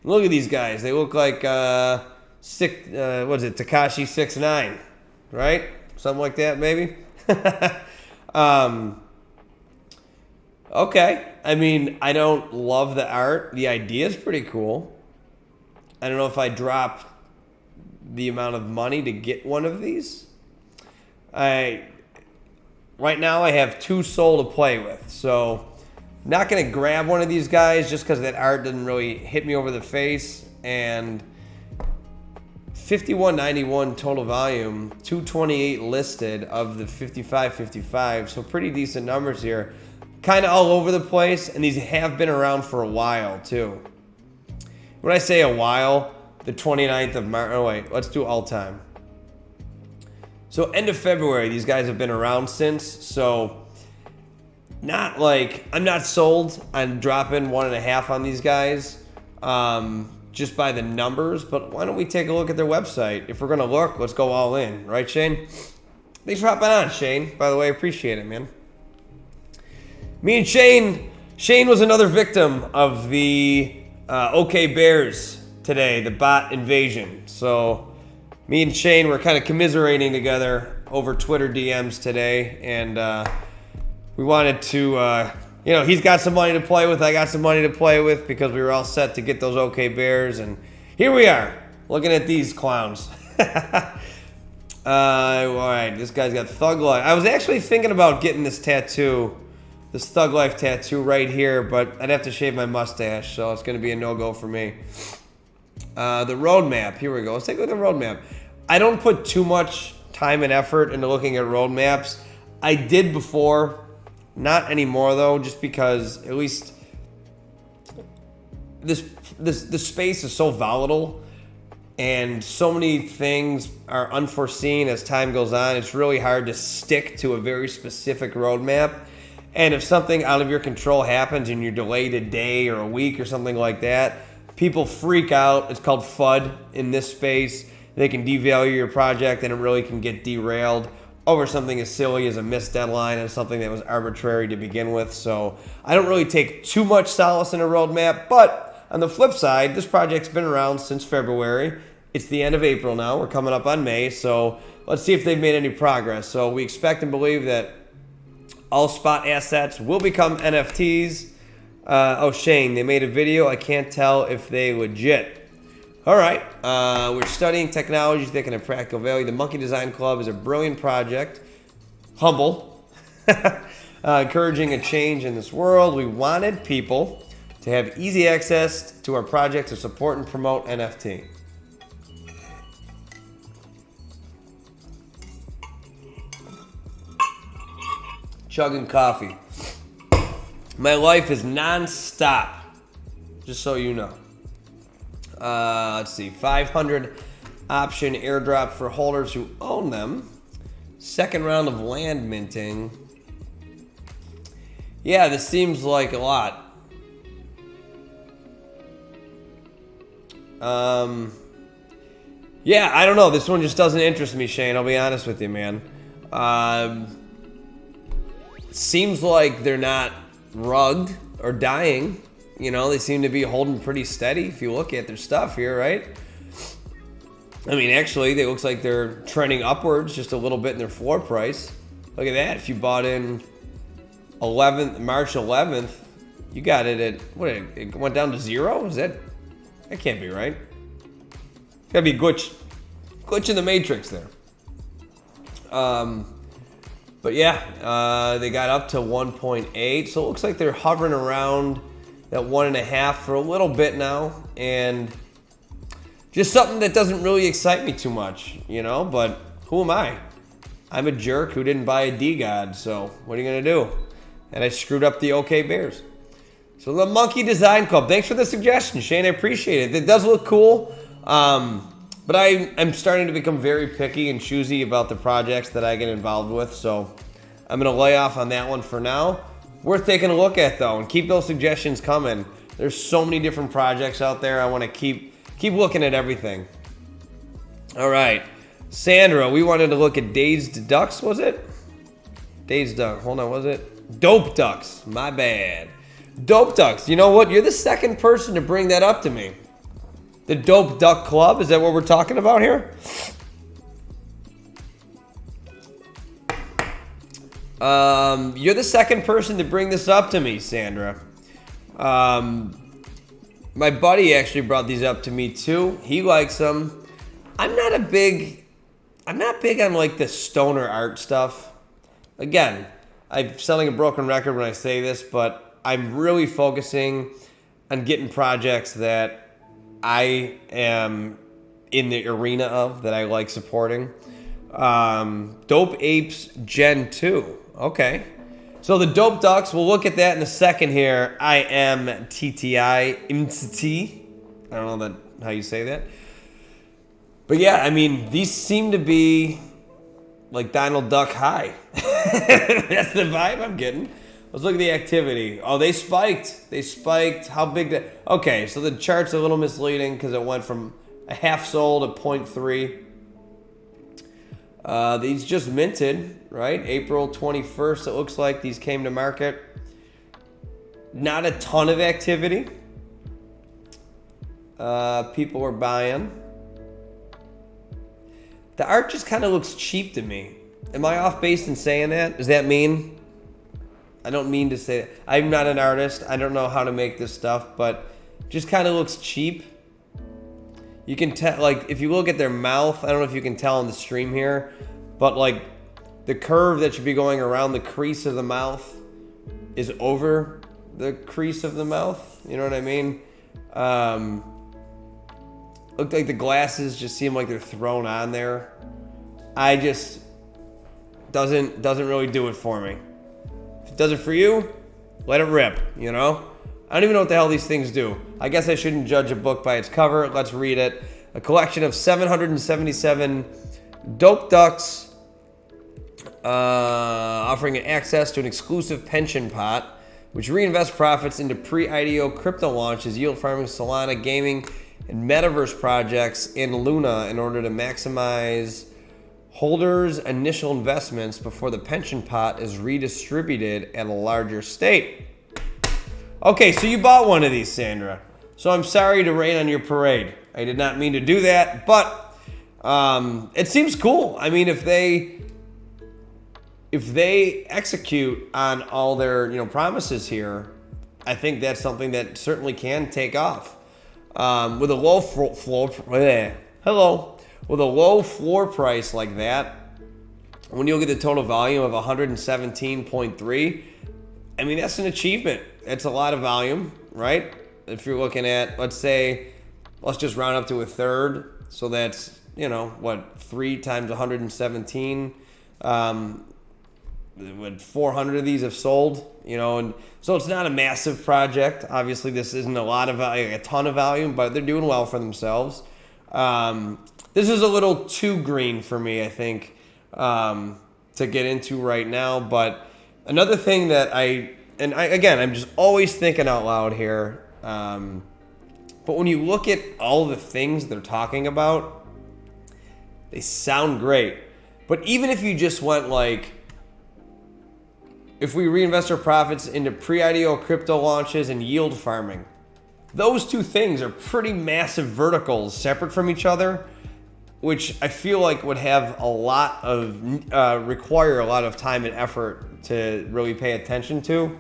Look at these guys. They look like what is it, Tekashi 6ix9ine, right? Something like that, maybe. Okay. I mean, I don't love the art. The idea is pretty cool. I don't know if I drop the amount of money to get one of these. Right now I have 2 SOL to play with, so not going to grab one of these guys just because that art didn't really hit me over the face. And 5191 total volume, 228 listed of the 55, so pretty decent numbers here. Kind of all over the place, and these have been around for a while too. When I say a while, the 29th of March, oh wait, let's do all time. So end of February, these guys have been around since, so not like, I'm not sold on dropping 1.5 on these guys just by the numbers, but why don't we take a look at their website? If we're gonna look, let's go all in, right, Shane? Thanks for hopping on, Shane. By the way, I appreciate it, man. Me and Shane was another victim of the OK Bears today, the bot invasion. So me and Shane were kind of commiserating together over Twitter DMs today, and we wanted to, you know, he's got some money to play with, I got some money to play with, because we were all set to get those OK Bears, and here we are, looking at these clowns. All right, this guy's got Thug Life. I was actually thinking about getting this tattoo, this Thug Life tattoo right here, but I'd have to shave my mustache, so it's going to be a no-go for me. The roadmap, here we go. Let's take a look at the roadmap. I don't put too much time and effort into looking at roadmaps. I did before, not anymore though, just because at least this space is so volatile and so many things are unforeseen as time goes on. It's really hard to stick to a very specific roadmap. And if something out of your control happens and you're delayed a day or a week or something like that, people freak out. It's called FUD in this space. They can devalue your project, and it really can get derailed over something as silly as a missed deadline and something that was arbitrary to begin with. So I don't really take too much solace in a roadmap, but on the flip side, this project's been around since February. It's the end of April now. We're coming up on May, so let's see if they've made any progress. So we expect and believe that all spot assets will become NFTs. Oh, Shane, they made a video. I can't tell if they legit. All right, we're studying technologies that can have practical value. The Monkey Design Club is a brilliant project, humble, encouraging a change in this world. We wanted people to have easy access to our project to support and promote NFT. Chugging coffee. My life is non-stop, just so you know. Let's see, 500 option airdrop for holders who own them. Second round of land minting. Yeah, this seems like a lot. Yeah, I don't know. This one just doesn't interest me, Shane. I'll be honest with you, man. Seems like they're not rugged or dying. You know, they seem to be holding pretty steady if you look at their stuff here, right? I mean, actually, it looks like they're trending upwards just a little bit in their floor price. Look at that. If you bought in March 11th, You got it at, what, it went down to 0? Is that can't be right. Gotta be glitch in the matrix there. But yeah, they got up to 1.8, so it looks like they're hovering around that 1.5 for a little bit now, and just something that doesn't really excite me too much, you know, but who am I? I'm a jerk who didn't buy a DEGOD, so what are you gonna do? And I screwed up the OK Bears. So the Monkey Design Club, thanks for the suggestion, Shane, I appreciate it. It does look cool, but I'm starting to become very picky and choosy about the projects that I get involved with, so I'm gonna lay off on that one for now. Worth taking a look at though, and keep those suggestions coming. There's so many different projects out there. I wanna keep looking at everything. All right, Sandra, we wanted to look at Dazed Ducks, was it? Dazed Duck, hold on, was it? Dope Ducks, my bad. Dope Ducks, you know what? You're the second person to bring that up to me. The Dope Duck Club, is that what we're talking about here? You're the second person to bring this up to me, Sandra. My buddy actually brought these up to me too. He likes them. I'm not big on like the stoner art stuff. Again, I'm selling a broken record when I say this, but I'm really focusing on getting projects that I am in the arena of, that I like supporting. Dope Apes Gen 2. Okay. So the Dope Ducks, we'll look at that in a second here. I am TTI MTT. I don't know how you say that. But yeah, I mean, these seem to be like Donald Duck high. That's the vibe I'm getting. Let's look at the activity. Oh, they spiked. They spiked. How big that? Okay, so the chart's a little misleading because it went from a half sold to 0.3. These just minted, right? April 21st, it looks like these came to market. Not a ton of activity. People were buying. The art just kind of looks cheap to me. Am I off base in saying that? Does that mean? I don't mean to say that. I'm not an artist. I don't know how to make this stuff, but just kind of looks cheap. You can tell, like, if you look at their mouth, I don't know if you can tell on the stream here, but like the curve that should be going around the crease of the mouth is over the crease of the mouth. You know what I mean? Looked like the glasses just seem like they're thrown on there. I just doesn't really do it for me. If it does it for you, let it rip, you know? I don't even know what the hell these things do. I guess I shouldn't judge a book by its cover. Let's read it. A collection of 777 Dope Ducks, offering access to an exclusive pension pot, which reinvests profits into pre-IDO crypto launches, yield farming, Solana, gaming, and metaverse projects in Luna in order to maximize holders' initial investments before the pension pot is redistributed at a larger state. Okay, so you bought one of these, Sandra. So I'm sorry to rain on your parade. I did not mean to do that, but it seems cool. I mean, if they execute on all their promises here, I think that's something that certainly can take off. With a low with a low floor price like that, when you look at the total volume of 117.3, I mean, that's an achievement. That's a lot of volume, right? If you're looking at, let's just round up to a third. So that's, 3 times 117. When 400 of these have sold, and so it's not a massive project. Obviously, this isn't a ton of volume, but they're doing well for themselves. This is a little too green for me, I think, to get into right now. But another thing that I'm just always thinking out loud here. But when you look at all the things they're talking about, they sound great. But even if you just went like, if we reinvest our profits into pre-IDO crypto launches and yield farming, those two things are pretty massive verticals separate from each other, which I feel like would have require a lot of time and effort to really pay attention to.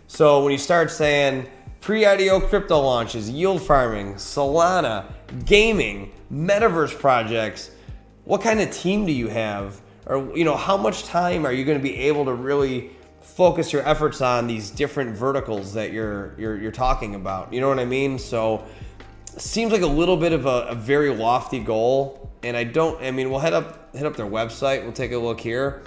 So when you start saying pre-IDO crypto launches, yield farming, Solana, gaming, metaverse projects, what kind of team do you have? Or, you know, how much time are you going to be able to really focus your efforts on these different verticals that you're talking about? You know what I mean? So it seems like a little bit of a very lofty goal. And we'll head up their website. We'll take a look here.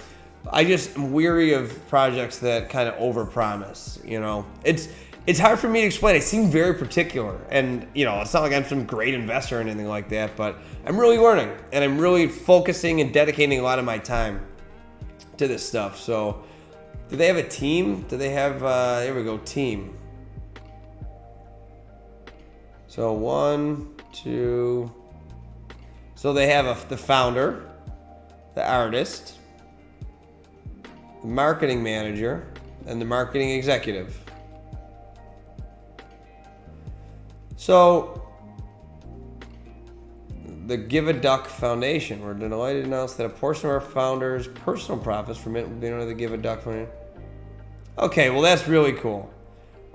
I just am weary of projects that kind of overpromise, you know. It's hard for me to explain. I seem very particular, and you know, it's not like I'm some great investor or anything like that, but I'm really learning, and I'm really focusing and dedicating a lot of my time to this stuff. So, do they have a team? Do they have, there we go, team. So 1, 2, so they have the founder, the artist, the marketing manager, and the marketing executive. So, the Give a Duck Foundation. We're delighted to announce that a portion of our founders' personal profits from it will be under the Give a Duck Foundation. Okay, well that's really cool.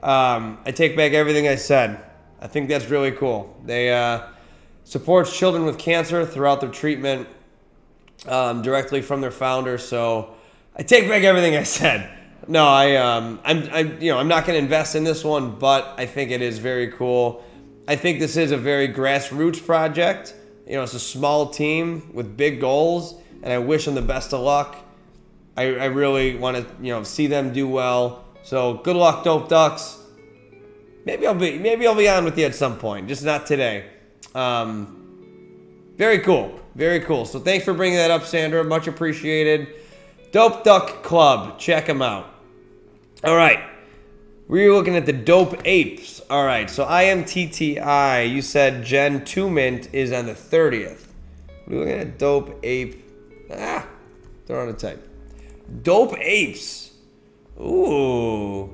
I take back everything I said. I think that's really cool. They supports children with cancer throughout their treatment directly from their founder. So I take back everything I said. No, I'm not going to invest in this one, but I think it is very cool. I think this is a very grassroots project. You know, it's a small team with big goals, and I wish them the best of luck. I really want to, you know, see them do well. So good luck, Dope Ducks. Maybe I'll be on with you at some point, just not today. Very cool, very cool. So thanks for bringing that up, Sandra. Much appreciated. Dope Duck Club, check them out. All right, we're looking at the Dope Apes. All right, so IMTTI, you said Gen 2 Mint is on the 30th. We're looking at Dope Ape. Don't know how to type. Dope Apes. Ooh.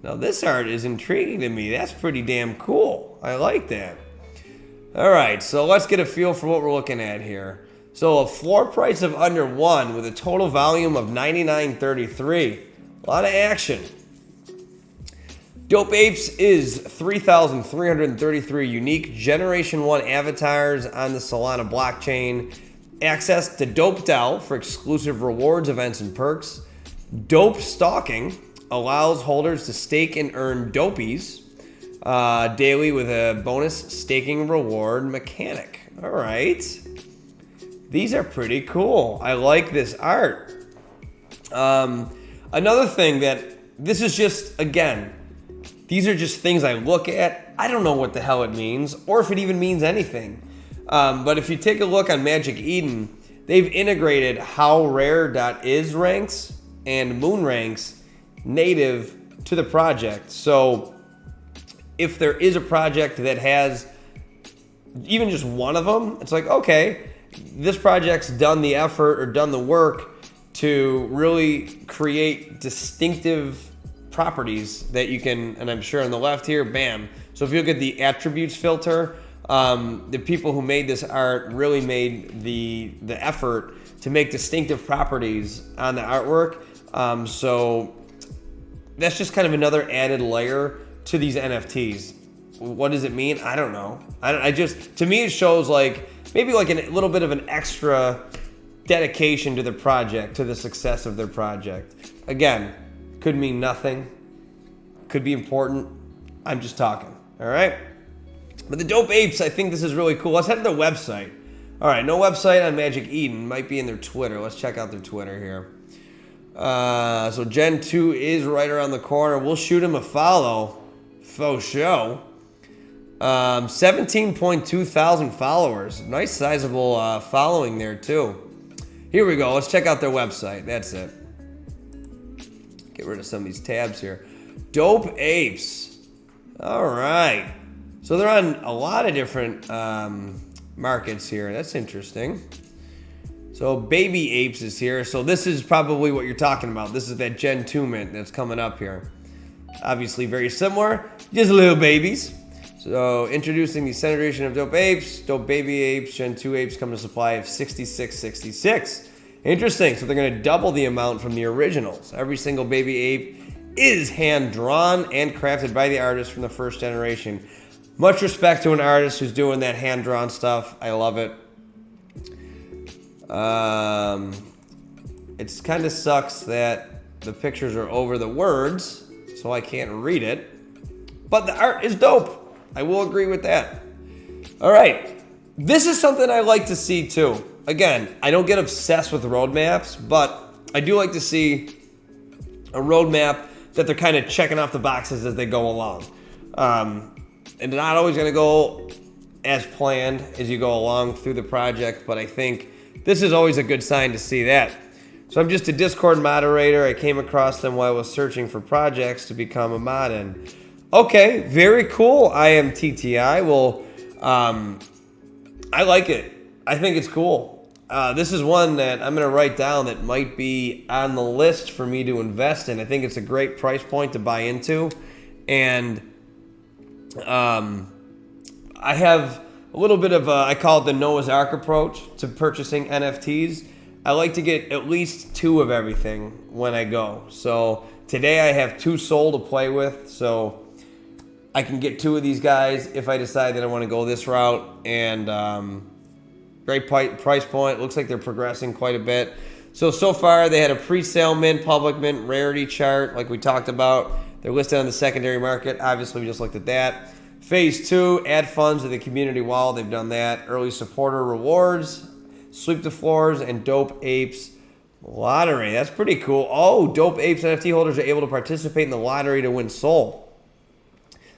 Now this art is intriguing to me. That's pretty damn cool. I like that. All right, so let's get a feel for what we're looking at here. So a floor price of under 1 with a total volume of 99.33. A lot of action. Dope Apes is 3,333 unique Generation 1 avatars on the Solana blockchain. Access to Dope DAO for exclusive rewards, events, and perks. Dope Stalking allows holders to stake and earn dopies daily with a bonus staking reward mechanic. All right. These are pretty cool. I like this art. Another thing that this is just, again, these are just things I look at. I don't know what the hell it means or if it even means anything. But if you take a look on Magic Eden, they've integrated how rare.is ranks and moon ranks native to the project. So if there is a project that has even just one of them, it's like, okay, this project's done the effort or done the work to really create distinctive properties that you can, and I'm sure on the left here, bam. So if you look at the attributes filter, the people who made this art really made the effort to make distinctive properties on the artwork. So that's just kind of another added layer to these NFTs. What does it mean? I don't know. To me, it shows like maybe like a little bit of an extra dedication to the project, to the success of their project. Again, could mean nothing, could be important. I'm just talking, all right? But the Dope Apes, I think this is really cool. Let's head to their website. All right, no website on Magic Eden. Might be in their Twitter. Let's check out their Twitter here. So Gen 2 is right around the corner. We'll shoot him a follow. Faux show. 17.2 thousand followers. Nice sizable following there too. Here we go. Let's check out their website. That's it. Get rid of some of these tabs here. Dope Apes. All right. So they're on a lot of different markets here. That's interesting. So Baby Apes is here. So this is probably what you're talking about. This is that Gen 2 mint that's coming up here. Obviously very similar, just little babies. So introducing the second generation of Dope Apes. Dope Baby Apes, Gen 2 Apes come to a supply of 6666. Interesting. So they're going to double the amount from the originals. Every single baby ape is hand-drawn and crafted by the artist from the first generation. Much respect to an artist who's doing that hand-drawn stuff. I love it. It kind of sucks that the pictures are over the words, so I can't read it. But the art is dope. I will agree with that. All right. This is something I like to see too. Again, I don't get obsessed with roadmaps, but I do like to see a roadmap that they're kind of checking off the boxes as they go along. And they're not always going to go as planned as you go along through the project, but I think this is always a good sign to see that. So I'm just a Discord moderator. I came across them while I was searching for projects to become a mod in. Okay, very cool. I am TTI. Well, I like it. I think it's cool. This is one that I'm going to write down that might be on the list for me to invest in. I think it's a great price point to buy into. And I have a little bit of I call it the Noah's Ark approach to purchasing NFTs. I like to get at least 2 of everything when I go. So today I have 2 Sol to play with. So I can get 2 of these guys if I decide that I want to go this route. And great price point. Looks like they're progressing quite a bit. So far they had a pre-sale mint, public mint, rarity chart like we talked about. They're listed on the secondary market. Obviously, we just looked at that. Phase 2, add funds to the community wallet. They've done that. Early supporter rewards, sweep the floors, and Dope Apes lottery. That's pretty cool. Oh, Dope Apes NFT holders are able to participate in the lottery to win Sol.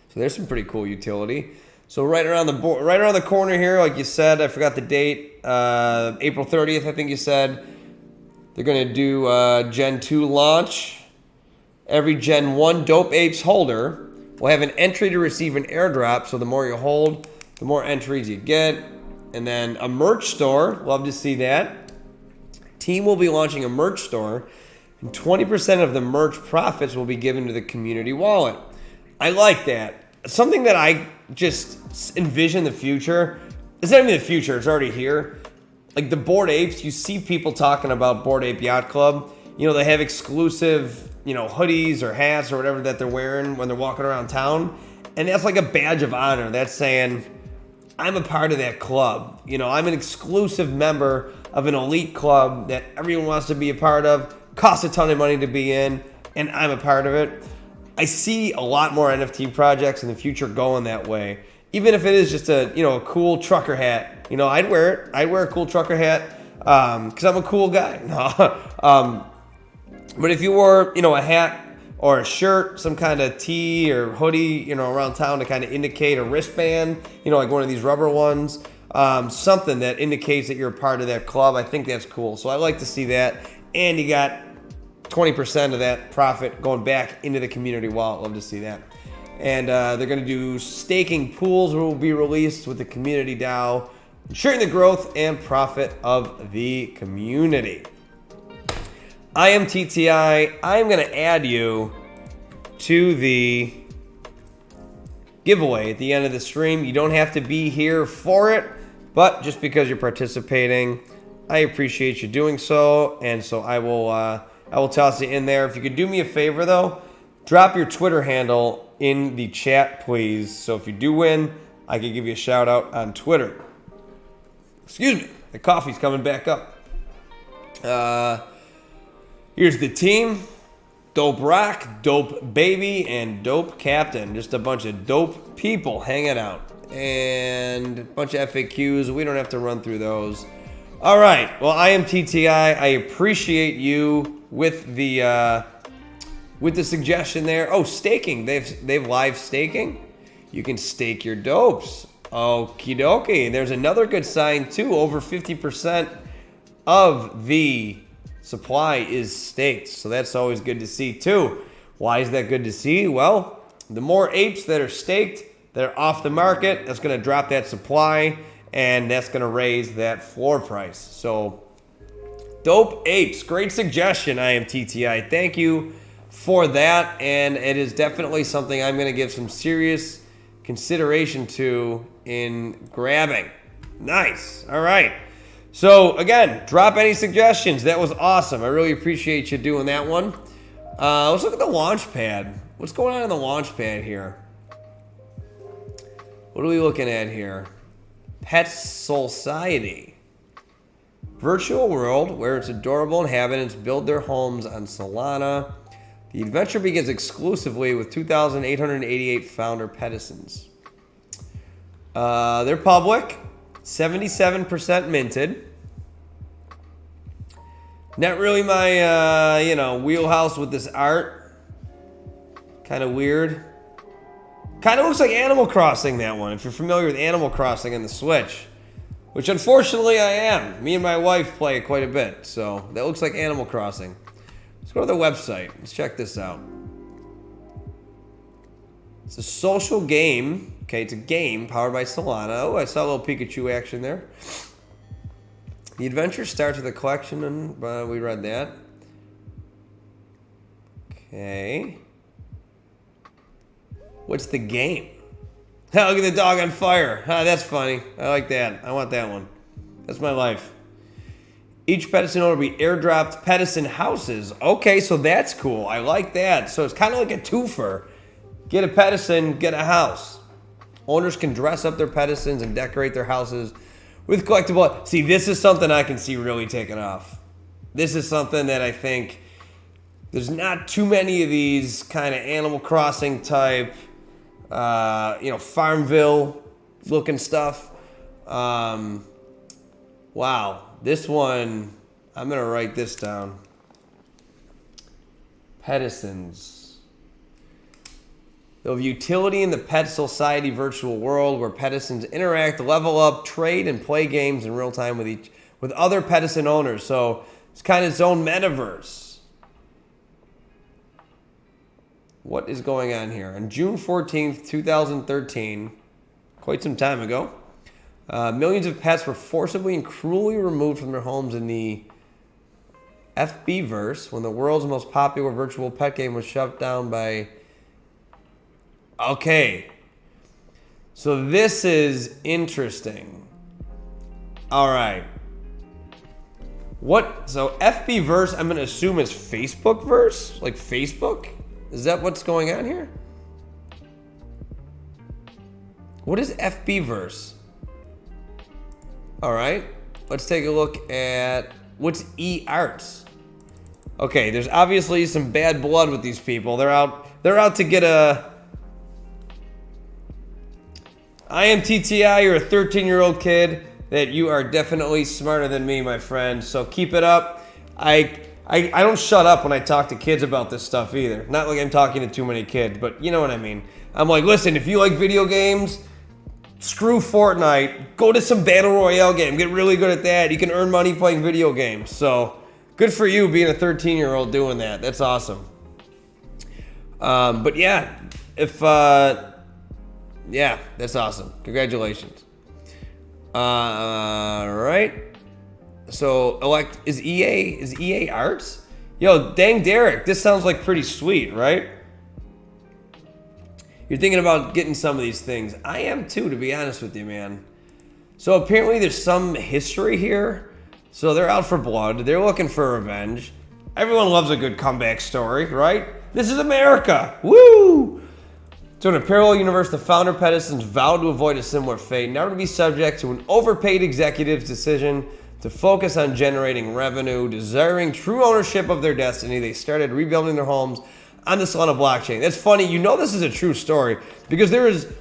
So there's some pretty cool utility. So right around the corner here, like you said, I forgot the date. April 30th, I think you said. They're going to do Gen 2 launch. Every Gen 1 Dope Apes holder will have an entry to receive an airdrop. So the more you hold, the more entries you get. And then a merch store. Love to see that. Team will be launching a merch store. And 20% of the merch profits will be given to the community wallet. I like that. Something that I just envision the future. It's not even the future. It's already here. Like the Bored Apes. You see people talking about Bored Ape Yacht Club. You know, they have exclusive, hoodies or hats or whatever that they're wearing when they're walking around town. And that's like a badge of honor. That's saying, I'm a part of that club. I'm an exclusive member of an elite club that everyone wants to be a part of, costs a ton of money to be in, and I'm a part of it. I see a lot more NFT projects in the future going that way. Even if it is just a cool trucker hat. I'd wear it. I'd wear a cool trucker hat because I'm a cool guy. But if you wore, a hat or a shirt, some kind of tee or hoodie, around town to kind of indicate a wristband, like one of these rubber ones, something that indicates that you're a part of that club, I think that's cool. So I like to see that. And you got 20% of that profit going back into the community wallet. Love to see that. And they're going to do staking pools will be released with the community DAO, ensuring the growth and profit of the community. I am TTI. I'm going to add you to the giveaway at the end of the stream. You don't have to be here for it, but just because you're participating, I appreciate you doing so. And so I will toss it in there. If you could do me a favor though, drop your Twitter handle in the chat, please. So if you do win, I can give you a shout out on Twitter. Excuse me, the coffee's coming back up. Here's the team. Dope Rock, Dope Baby, and Dope Captain. Just a bunch of dope people hanging out. And a bunch of FAQs. We don't have to run through those. All right. Well, I am TTI. I appreciate you with the suggestion there. Oh, staking. They've live staking. You can stake your dopes. Okie dokie. There's another good sign too. Over 50% of the supply is staked. So that's always good to see too. Why is that good to see? Well, the more apes that are staked, that are off the market, that's going to drop that supply and that's going to raise that floor price. So Dope Apes, great suggestion, I am TTI. Thank you for that. And it is definitely something I'm going to give some serious consideration to in grabbing. Nice. All right. So again, drop any suggestions. That was awesome. I really appreciate you doing that one. Let's look at the launch pad. What's going on in the launch pad here? What are we looking at here? Pet Solciety. Virtual world where its adorable inhabitants build their homes on Solana. The adventure begins exclusively with 2,888 founder Petisons. They're public, 77% minted. Not really my, wheelhouse with this art. Kind of weird. Kind of looks like Animal Crossing, that one, if you're familiar with Animal Crossing on the Switch. Which, unfortunately, I am. Me and my wife play it quite a bit, so that looks like Animal Crossing. Let's go to the website. Let's check this out. It's a social game. Okay, it's a game powered by Solana. Oh, I saw a little Pikachu action there. The adventure starts with a collection, and we read that. Okay. What's the game? Oh, look at the dog on fire. Ah, that's funny. I like that. I want that one. That's my life. Each Petison owner will be airdropped Petison houses. Okay, so that's cool. I like that. So it's kind of like a twofer. Get a Petison, get a house. Owners can dress up their Petisons and decorate their houses with collectible. See, this is something I can see really taking off. This is something that I think there's not too many of these kind of Animal Crossing type, Farmville looking stuff. Wow, this one, I'm gonna write this down. Petisons. They'll have utility in the Pet Society virtual world where Petisons interact, level up, trade, and play games in real time with other Petison owners. So it's kind of its own metaverse. What is going on here? On June 14th, 2013, quite some time ago, millions of pets were forcibly and cruelly removed from their homes in the FBverse when the world's most popular virtual pet game was shut down by... Okay. So this is interesting. All right. So FBverse, I'm going to assume is Facebookverse? Like Facebook? Is that what's going on here? What is FBverse? All right. Let's take a look at what's eArts. Okay, there's obviously some bad blood with these people. They're out to get a... I am TTI, you're a 13-year-old kid that you are definitely smarter than me, my friend. So keep it up. I don't shut up when I talk to kids about this stuff either. Not like I'm talking to too many kids, but you know what I mean. I'm like, listen, if you like video games, screw Fortnite. Go to some Battle Royale game. Get really good at that. You can earn money playing video games. So good for you being a 13-year-old doing that. That's awesome. But yeah, yeah, that's awesome. Congratulations. All right. So is EA Arts? Yo, dang Derek, this sounds like pretty sweet, right? You're thinking about getting some of these things. I am too, to be honest with you, man. So apparently there's some history here. So they're out for blood. They're looking for revenge. Everyone loves a good comeback story, right? This is America. Woo! So in a parallel universe, the founder Petisons vowed to avoid a similar fate, never to be subject to an overpaid executive's decision to focus on generating revenue. Desiring true ownership of their destiny, they started rebuilding their homes on the Solana blockchain. That's funny. You know this is a true story because there is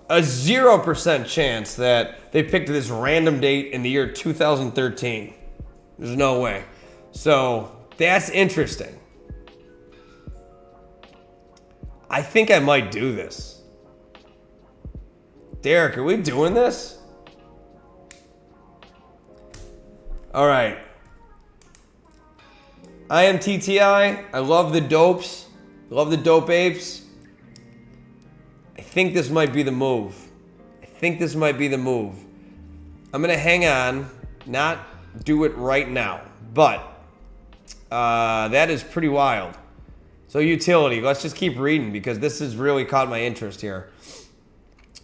a 0% chance that they picked this random date in the year 2013. There's no way. So that's interesting. I think I might do this. Derek, are we doing this? All right. I am TTI. I love the dopes. Love the dope apes. I think this might be the move. I'm going to hang on, not do it right now. But that is pretty wild. So utility, let's just keep reading because this has really caught my interest here.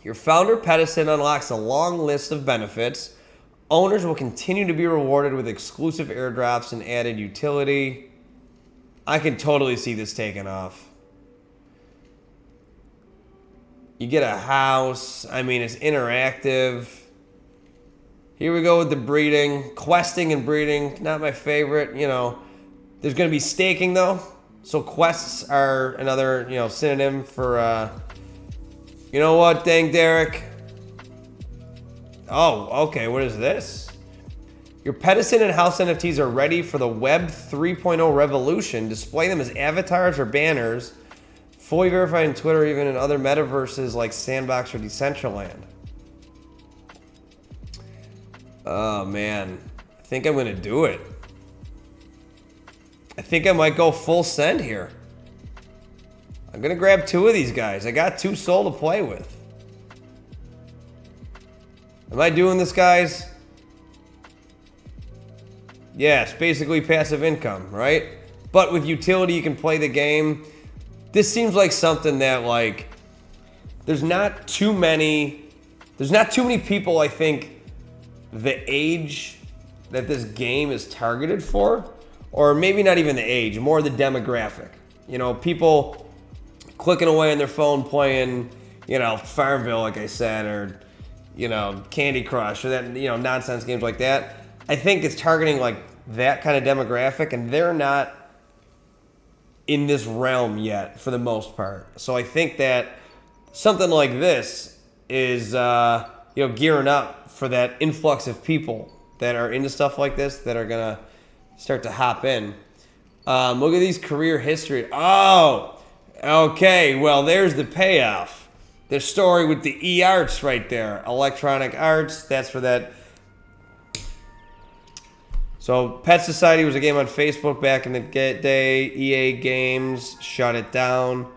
Your founder Petison unlocks a long list of benefits. Owners will continue to be rewarded with exclusive airdrops and added utility. I can totally see this taking off. You get a house. I mean, it's interactive. Here we go with the breeding. Questing and breeding, not my favorite. You know, there's going to be staking, though. So quests are another, you know, synonym for, you know what, dang Derek? Oh, okay, what is this? Your Pet and house NFTs are ready for the Web 3.0 revolution. Display them as avatars or banners. Fully verified in Twitter, even in other metaverses like Sandbox or Decentraland. Oh, man. I think I'm going to do it. I think I might go full send here. I'm going to grab 2 of these guys. I got 2 Sol to play with. Am I doing this, guys? Yeah, it's basically passive income, right? But with utility, you can play the game. This seems like something that, like, there's not too many people, I think, the age that this game is targeted for, or maybe not even the age, more the demographic. You know, people clicking away on their phone playing, you know, Farmville, like I said, or, you know, Candy Crush, or that, you know, nonsense games like that. I think it's targeting like that kind of demographic, and they're not in this realm yet for the most part. So I think that something like this is, you know, gearing up for that influx of people that are into stuff like this that are gonna start to hop in. Look at these career history. Oh, okay. Well, there's the payoff. The story with the e-arts right there. Electronic Arts. That's for that. So Pet Society was a game on Facebook back in the day. EA Games shut it down.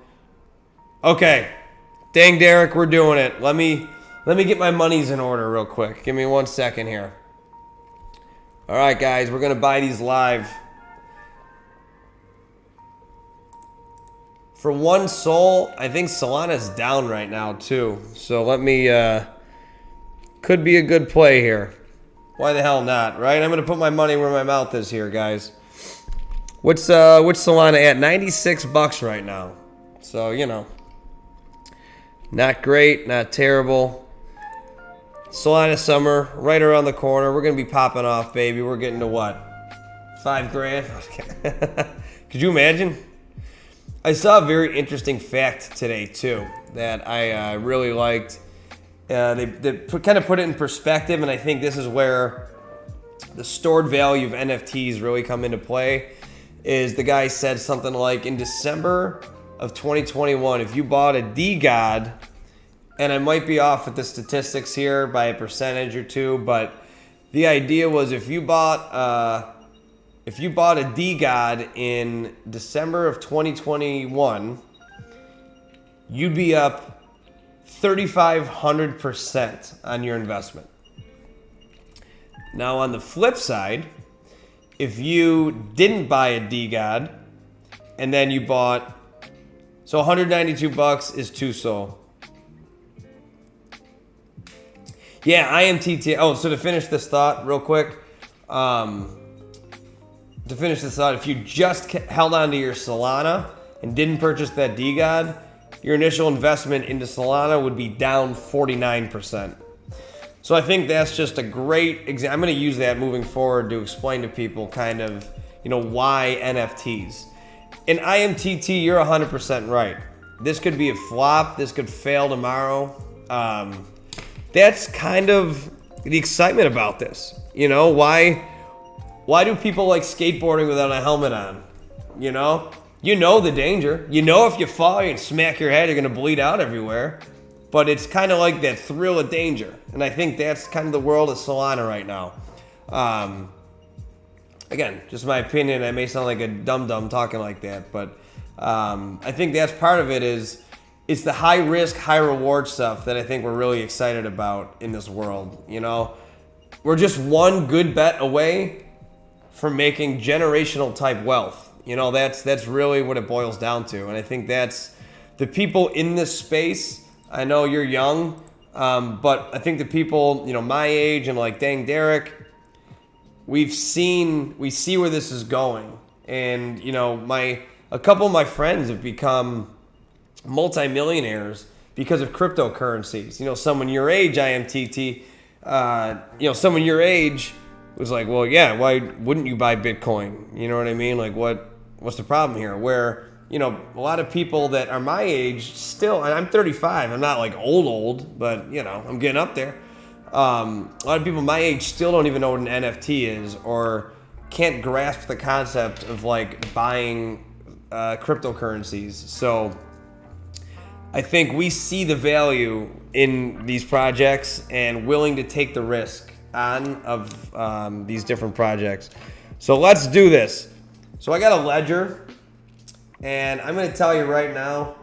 Okay. Dang, Derek, we're doing it. Let me get my monies in order real quick. Give me 1 second here. All right, guys, we're going to buy these live. For 1 Sol, I think Solana's down right now, too. So let me, could be a good play here. Why the hell not, right? I'm going to put my money where my mouth is here, guys. What's Solana at? 96 bucks right now. So, you know, not great, not terrible. Solana summer, right around the corner. We're going to be popping off, baby. We're getting to what? 5 grand? Could you imagine? I saw a very interesting fact today, too, that I really liked. They kind of put it in perspective, and I think this is where the stored value of NFTs really come into play. Is the guy said something like, in December of 2021, if you bought a DEGOD, and I might be off with the statistics here by a percentage or two, but the idea was if you bought a DEGOD in December of 2021, you'd be up 3,500% on your investment. Now on the flip side, if you didn't buy a DEGOD and then you bought, so 192 bucks is 2 Sol. Yeah, IMTT. Oh, so to finish this thought real quick, if you just held on to your Solana and didn't purchase that DEGOD, your initial investment into Solana would be down 49%. So I think that's just a great example. I'm going to use that moving forward to explain to people kind of, you know, why NFTs. In IMTT, you're 100% right. This could be a flop. This could fail tomorrow. That's kind of the excitement about this. You know, why do people like skateboarding without a helmet on? You know the danger. You know if you fall and smack your head, you're going to bleed out everywhere. But it's kind of like that thrill of danger. And I think that's kind of the world of Solana right now. Again, just my opinion. I may sound like a dum-dum talking like that. But I think that's part of it is it's the high risk, high reward stuff that I think we're really excited about in this world. You know, we're just one good bet away from making generational type wealth. You know, that's really what it boils down to. And I think that's the people in this space. I know you're young, but I think the people, you know, my age and like, dang, Derek, we see where this is going. And, you know, a couple of my friends have become multimillionaires because of cryptocurrencies. You know, someone your age, IMTT, you know, someone your age was like, well, yeah, why wouldn't you buy Bitcoin? You know what I mean? Like, what's the problem here? Where, you know, a lot of people that are my age still, and I'm 35, I'm not like old, but, you know, I'm getting up there. A lot of people my age still don't even know what an NFT is, or can't grasp the concept of like buying cryptocurrencies. So I think we see the value in these projects and willing to take the risk on of these different projects. So let's do this. So I got a ledger, and I'm going to tell you right now,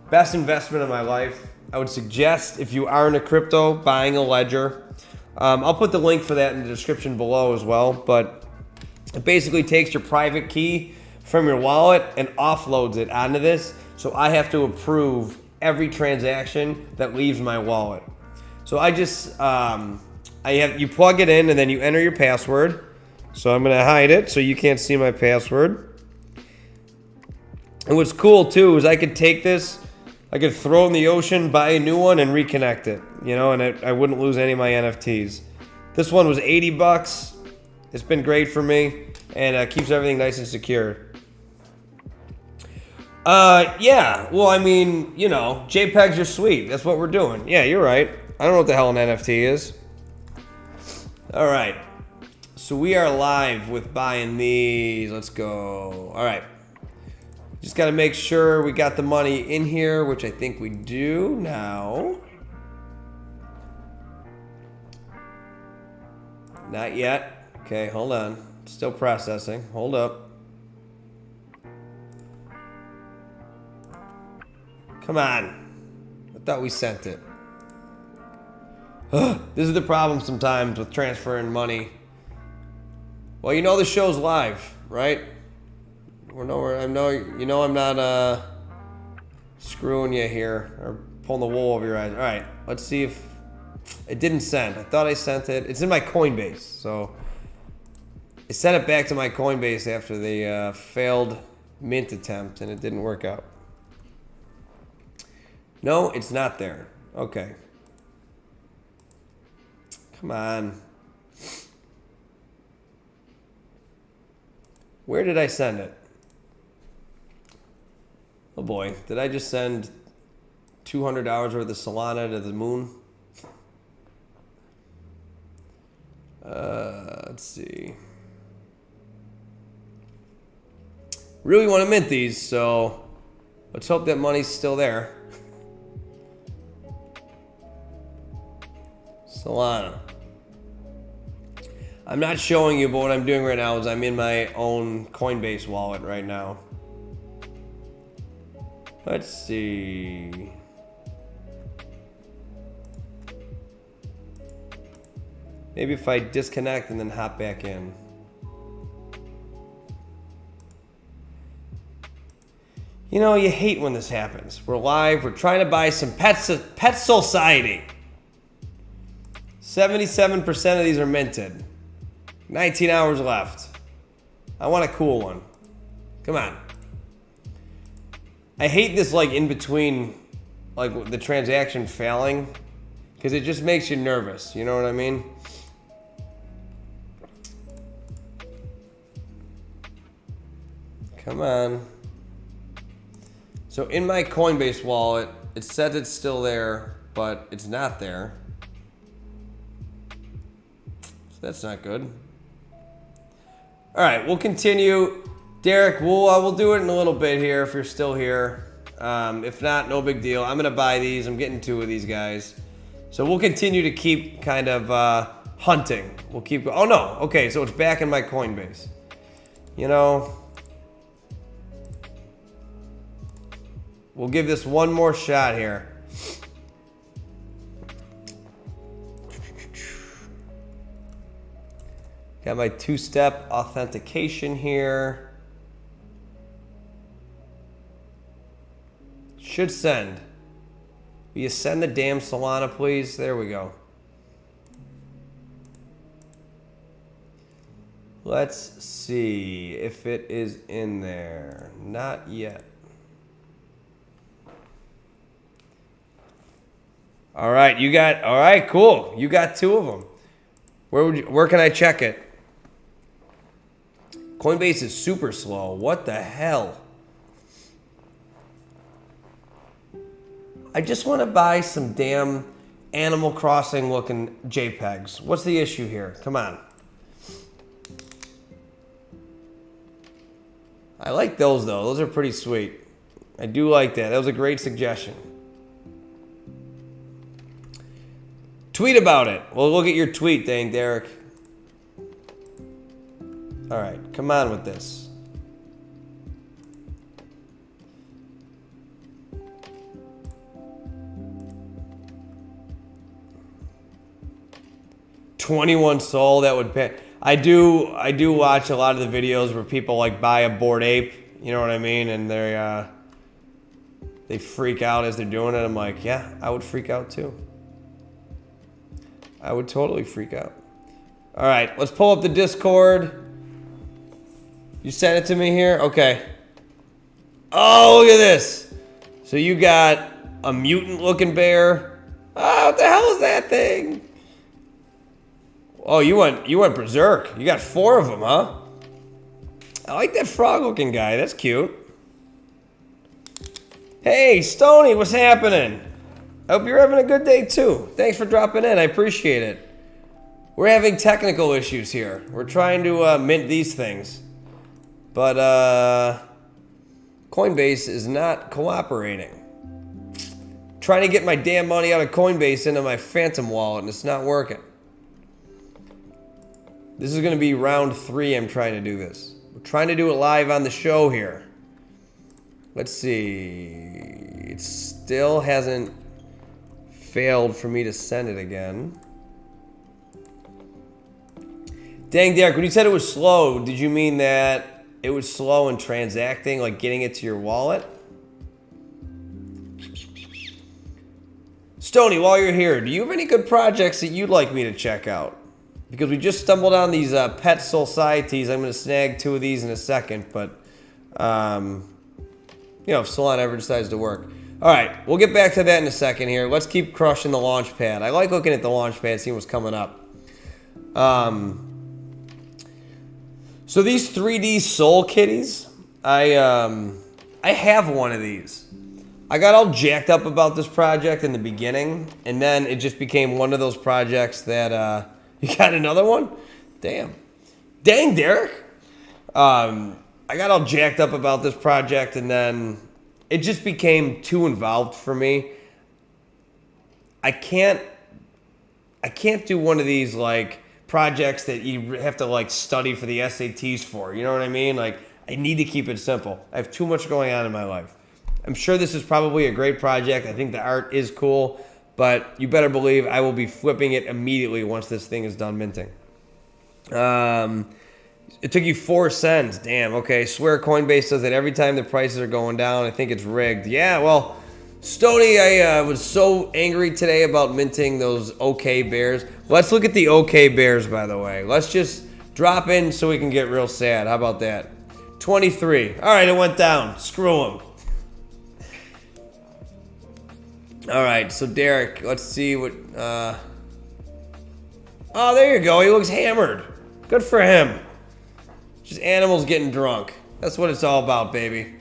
best investment of my life. I would suggest, if you are into crypto, buying a ledger. I'll put the link for that in the description below as well, but it basically takes your private key from your wallet and offloads it onto this. So I have to approve every transaction that leaves my wallet. So I just, you plug it in and then you enter your password. So I'm gonna hide it so you can't see my password. And what's cool too is I could take this, I could throw it in the ocean, buy a new one, and reconnect it, you know, and I wouldn't lose any of my NFTs. This one was 80 bucks. It's been great for me, and keeps everything nice and secure. Yeah, well, I mean, you know, JPEGs are sweet. That's what we're doing. Yeah, you're right. I don't know what the hell an NFT is. All right. So we are live with buying these. Let's go. All right. Just got to make sure we got the money in here, which I think we do now. Not yet. Okay, hold on. Still processing. Hold up. Come on. I thought we sent it. This is the problem sometimes with transferring money. Well, you know the show's live, right? I know you know I'm not screwing you here or pulling the wool over your eyes. All right, let's see if it didn't send. I thought I sent it. It's in my Coinbase, so I sent it back to my Coinbase after the failed mint attempt, and it didn't work out. No, it's not there. Okay. Come on. Where did I send it? Oh boy, did I just send $200 worth of Solana to the moon? Let's see. Really want to mint these, so let's hope that money's still there. Solana. I'm not showing you, but what I'm doing right now is I'm in my own Coinbase wallet right now. Let's see. Maybe if I disconnect and then hop back in. You know, you hate when this happens. We're live. We're trying to buy some Pet Solciety. 77% of these are minted. 19 hours left. I want a cool one. Come on. I hate this like in between, like the transaction failing, because it just makes you nervous. You know what I mean? Come on. So in my Coinbase wallet, it says it's still there, but it's not there. So that's not good. All right, we'll continue. Derek, we'll do it in a little bit here if you're still here. If not, no big deal. I'm gonna buy these. I'm getting 2 of these guys. So we'll continue to keep kind of hunting. We'll keep. Oh no. Okay, so it's back in my Coinbase. You know, we'll give this one more shot here. Got my 2-step authentication here. Should send. Will you send the damn Solana, please? There we go. Let's see if it is in there. Not yet. All right, all right, cool. You got 2 of them. Where can I check it? Coinbase is super slow. What the hell? I just want to buy some damn Animal Crossing looking JPEGs. What's the issue here? Come on. I like those though. Those are pretty sweet. I do like that. That was a great suggestion. Tweet about it. Well, look at your tweet thing, Derek. All right, come on with this. $21 Sol, that would pay. I do watch a lot of the videos where people like buy a Bored Ape, you know what I mean, and they freak out as they're doing it. I'm like, yeah, I would freak out too. I would totally freak out. All right, let's pull up the Discord. You sent it to me here? Okay. Oh, look at this. So you got a mutant looking bear. Oh, what the hell is that thing? Oh, you went berserk. You got 4 of them, huh? I like that frog looking guy. That's cute. Hey, Stony, what's happening? I hope you're having a good day too. Thanks for dropping in. I appreciate it. We're having technical issues here. We're trying to mint these things. But Coinbase is not cooperating. Trying to get my damn money out of Coinbase into my Phantom wallet and it's not working. This is going to be round 3 I'm trying to do this. We're trying to do it live on the show here. Let's see. It still hasn't failed for me to send it again. Dang, Derek, when you said it was slow, did you mean that it was slow in transacting, like getting it to your wallet? Stony, while you're here, do you have any good projects that you'd like me to check out? Because we just stumbled on these Pet Solcieties. I'm going to snag 2 of these in a second, but you know, if Solana ever decides to work. All right, we'll get back to that in a second here. Let's keep crushing the launch pad. I like looking at the launch pad, seeing what's coming up. So these 3D Soul Kitties, I have one of these. I got all jacked up about this project in the beginning, and then it just became one of those projects that you got another one? Damn. Dang, Derek. I got all jacked up about this project, and then it just became too involved for me. I can't do one of these like projects that you have to like study for the SATs for. You know what I mean? Like, I need to keep it simple. I have too much going on in my life. I'm sure this is probably a great project. I think the art is cool, but you better believe I will be flipping it immediately once this thing is done minting. It took you 4 cents. Damn, okay. Swear Coinbase does it every time the prices are going down. I think it's rigged. Yeah, well, Stony, I was so angry today about minting those OK bears. Let's look at the OK bears, by the way. Let's just drop in so we can get real sad. How about that? 23. All right, it went down. Screw them. All right, so Derek, let's see what... Oh, there you go. He looks hammered. Good for him. Just animals getting drunk. That's what it's all about, baby.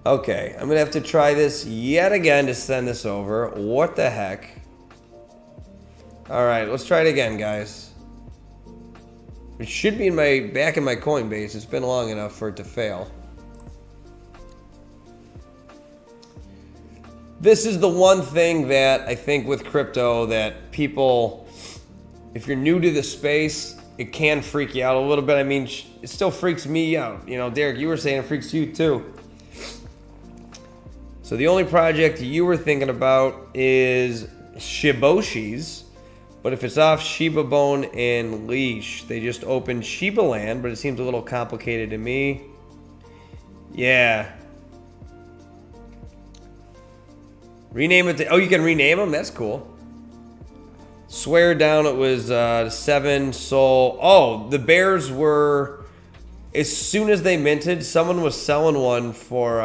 Okay, I'm going to have to try this yet again to send this over. What the heck? All right, let's try it again, guys. It should be back in my Coinbase. It's been long enough for it to fail. This is the one thing that I think with crypto that people, if you're new to the space, it can freak you out a little bit. I mean, it still freaks me out. You know, Derek, you were saying it freaks you too. So the only project you were thinking about is Shiboshi's, but if it's off Shiba Bone and Leash, they just opened Shiba Land, but it seems a little complicated to me. Yeah. Rename it to, oh, you can rename them? That's cool. Swear down it was 7 Sol. Oh, the bears were, as soon as they minted, someone was selling one for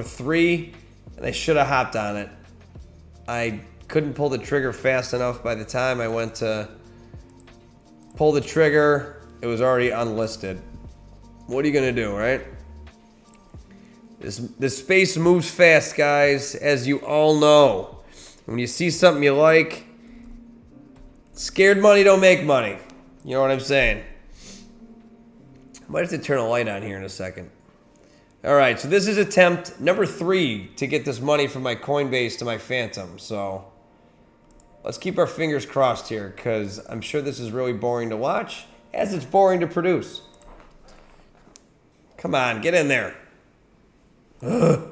3, and I should have hopped on it. I couldn't pull the trigger fast enough. By the time I went to pull the trigger, it was already unlisted. What are you gonna do, right? This space moves fast, guys, as you all know. When you see something you like, scared money don't make money. You know what I'm saying? I might have to turn a light on here in a second. All right, so this is attempt number 3 to get this money from my Coinbase to my Phantom. So let's keep our fingers crossed here, because I'm sure this is really boring to watch, as it's boring to produce. Come on, get in there. Ugh.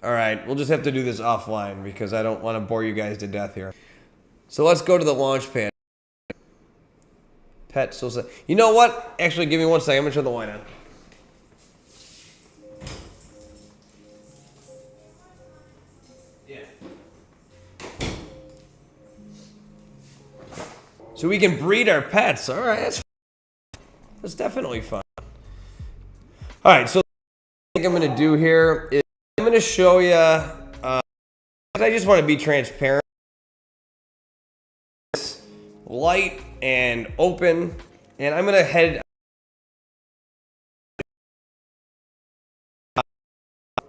All right, we'll just have to do this offline because I don't want to bore you guys to death here. So let's go to the launch pad. Pet Solciety. You know what? Actually, give me 1 second. I'm going to turn the light on. Yeah. So we can breed our pets. All right, that's definitely fun. All right, so what I think I'm going to do here is I'm going to show you, I just want to be transparent, light and open, and I'm going to head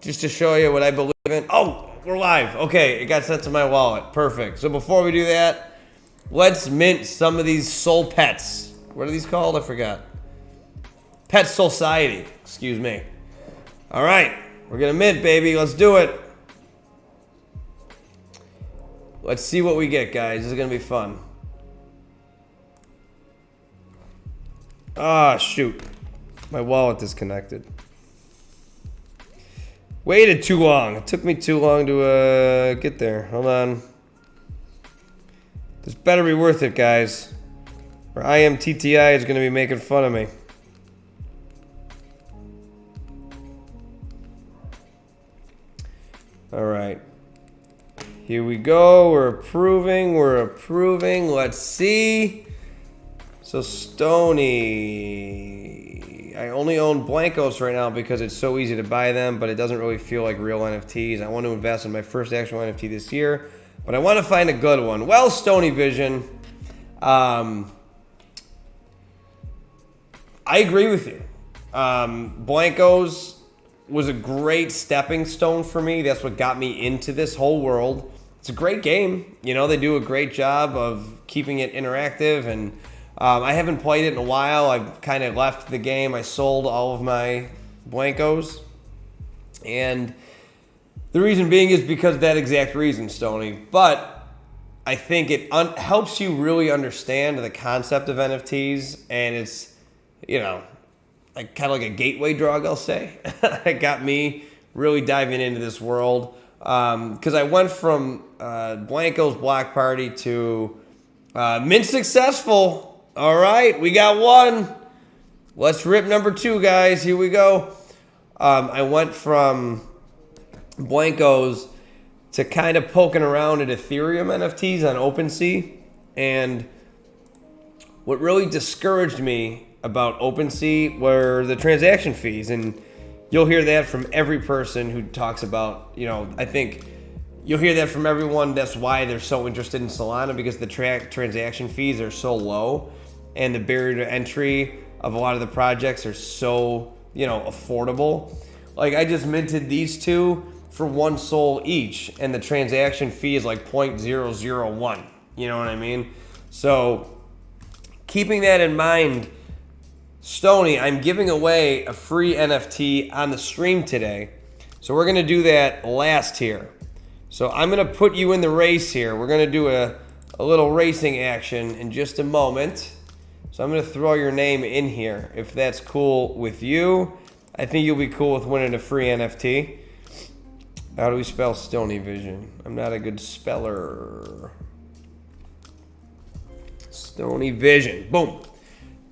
just to show you what I believe in. Oh, we're live. Okay, it got sent to my wallet. Perfect. So before we do that, let's mint some of these soul pets. What are these called? I forgot. Pet Solciety. Excuse me. All right. We're gonna mint, baby. Let's do it. Let's see what we get, guys. This is gonna be fun. Ah, shoot. My wallet disconnected. Waited too long. It took me too long to get there. Hold on. This better be worth it, guys. Or IMTTI is gonna be making fun of me. All right, here we go. We're approving. Let's see. So Stony, I only own Blancos right now because it's so easy to buy them, but it doesn't really feel like real NFTs. I want to invest in my first actual NFT this year, but I want to find a good one. Well, Stony Vision, I agree with you. Blancos was a great stepping stone for me. That's what got me into this whole world. It's a great game. You know, they do a great job of keeping it interactive, and I haven't played it in a while. I've kind of left the game. I sold all of my Blancos, and the reason being is because of that exact reason, Stony. But I think it helps you really understand the concept of NFTs, and it's, you know, like kind of like a gateway drug, I'll say. It got me really diving into this world, because I went from Blanco's Block Party to mint successful. All right, we got one. Let's rip number 2, guys. Here we go. I went from Blanco's to kind of poking around at Ethereum NFTs on OpenSea, and what really discouraged me about OpenSea were the transaction fees, and you'll hear that from every person who talks about, you know, I think you'll hear that from everyone. That's why they're so interested in Solana, because the transaction fees are so low, and the barrier to entry of a lot of the projects are so, you know, affordable. Like, I just minted these 2 for 1 Sol each, and the transaction fee is like 0.001. You know what I mean? So keeping that in mind, Stony, I'm giving away a free NFT on the stream today. So we're going to do that last here. So I'm going to put you in the race here. We're going to do a little racing action in just a moment. So I'm going to throw your name in here. If that's cool with you, I think you'll be cool with winning a free NFT. How do we spell Stony Vision? I'm not a good speller. Stony Vision. Boom.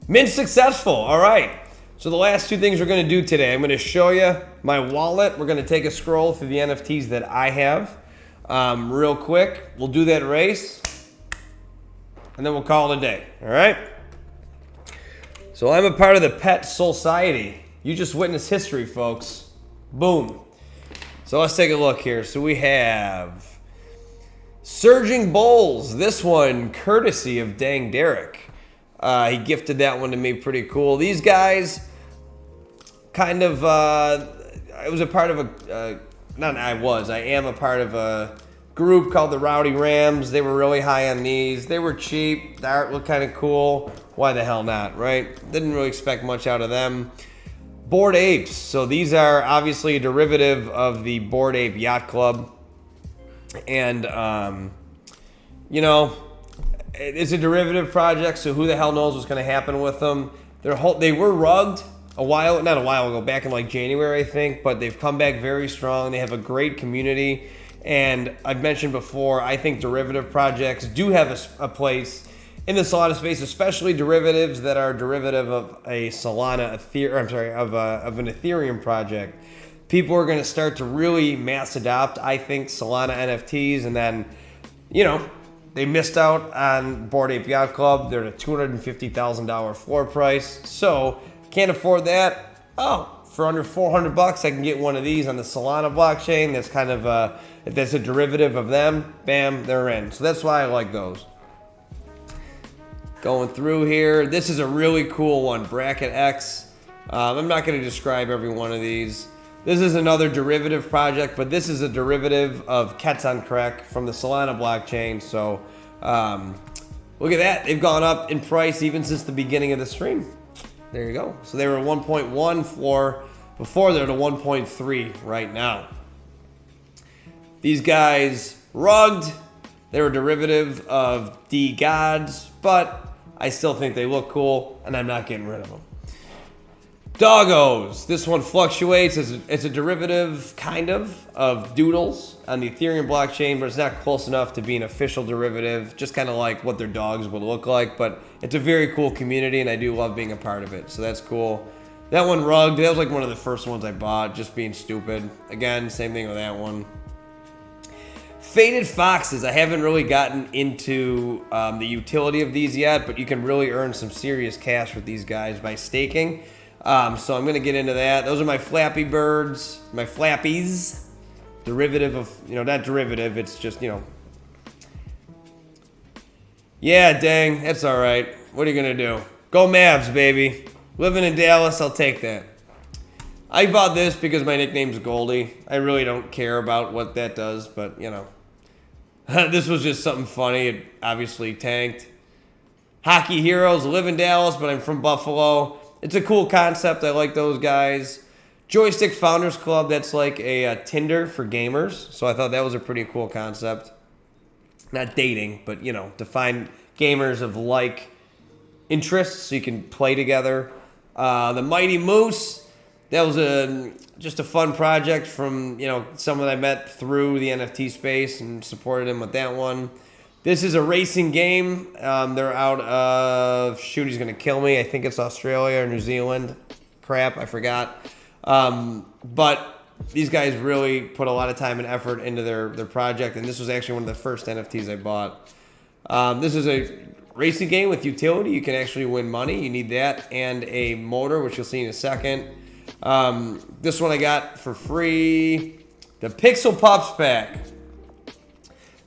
Mint successful. All right. So the last 2 things we're going to do today, I'm going to show you my wallet. We're going to take a scroll through the NFTs that I have. real quick. We'll do that race, and then we'll call it a day, all right? So I'm a part of the Pet Solciety. You just witnessed history, folks. Boom. So let's take a look here. So we have Surging Bulls. This one, courtesy of Dang Derek. He gifted that one to me, pretty cool. These guys, kind of, I was a part of a, I am a part of a group called the Rowdy Rams. They were really high on these. They were cheap. The art looked kind of cool. Why the hell not, right? Didn't really expect much out of them. Bored Apes. So these are obviously a derivative of the Bored Ape Yacht Club. And, you know, it's a derivative project, so who the hell knows what's going to happen with them. They were rugged not a while ago, back in like January, I think, but they've come back very strong. They have a great community. And I've mentioned before, I think derivative projects do have a place in the Solana space, especially derivatives that are derivative of a Solana of an Ethereum project. People are going to start to really mass adopt, I think, Solana NFTs, and then, you know, they missed out on Bored Ape Yacht Club. They're at a $250,000 floor price, so can't afford that. Oh, for under 400 bucks, I can get one of these on the Solana blockchain. That's kind of if that's a derivative of them, bam, they're in. So that's why I like those. Going through here, this is a really cool one, Bracket X. I'm not going to describe every one of these. This is another derivative project, but this is a derivative of CETS from the Solana blockchain. So look at that. They've gone up in price even since the beginning of the stream. There you go. So they were 1.1 floor before. They're at a 1.3 right now. These guys rugged. They were a derivative of DEGODS, but I still think they look cool, and I'm not getting rid of them. Doggos. This one fluctuates. It's a derivative, kind of Doodles on the Ethereum blockchain, but it's not close enough to be an official derivative, just kind of like what their dogs would look like. But it's a very cool community, and I do love being a part of it, so that's cool. That one rugged. That was like one of the first ones I bought, just being stupid. Again, same thing with that one. Faded Foxes. I haven't really gotten into the utility of these yet, but you can really earn some serious cash with these guys by staking. So I'm going to get into that. Those are my Flappy Birds, my FLAPPYZ. Derivative of, not derivative, it's just, Yeah, dang, that's all right. What are you going to do? Go Mavs, baby. Living in Dallas, I'll take that. I bought this because my nickname's Goldie. I really don't care about what that does, but, this was just something funny. It obviously tanked. Hockey Heroes, live in Dallas, but I'm from Buffalo. It's a cool concept. I like those guys. Joystick Founders Club, that's like a Tinder for gamers. So I thought that was a pretty cool concept. Not dating, but, to find gamers of like interests so you can play together. The Mighty Moose, that was just a fun project from, someone I met through the NFT space and supported him with that one. This is a racing game. They're out of, he's going to kill me. I think it's Australia or New Zealand. Crap, I forgot. But these guys really put a lot of time and effort into their project, and this was actually one of the first NFTs I bought. This is a racing game with utility. You can actually win money. You need that and a motor, which you'll see in a second. This one I got for free. The Pixel Pups pack.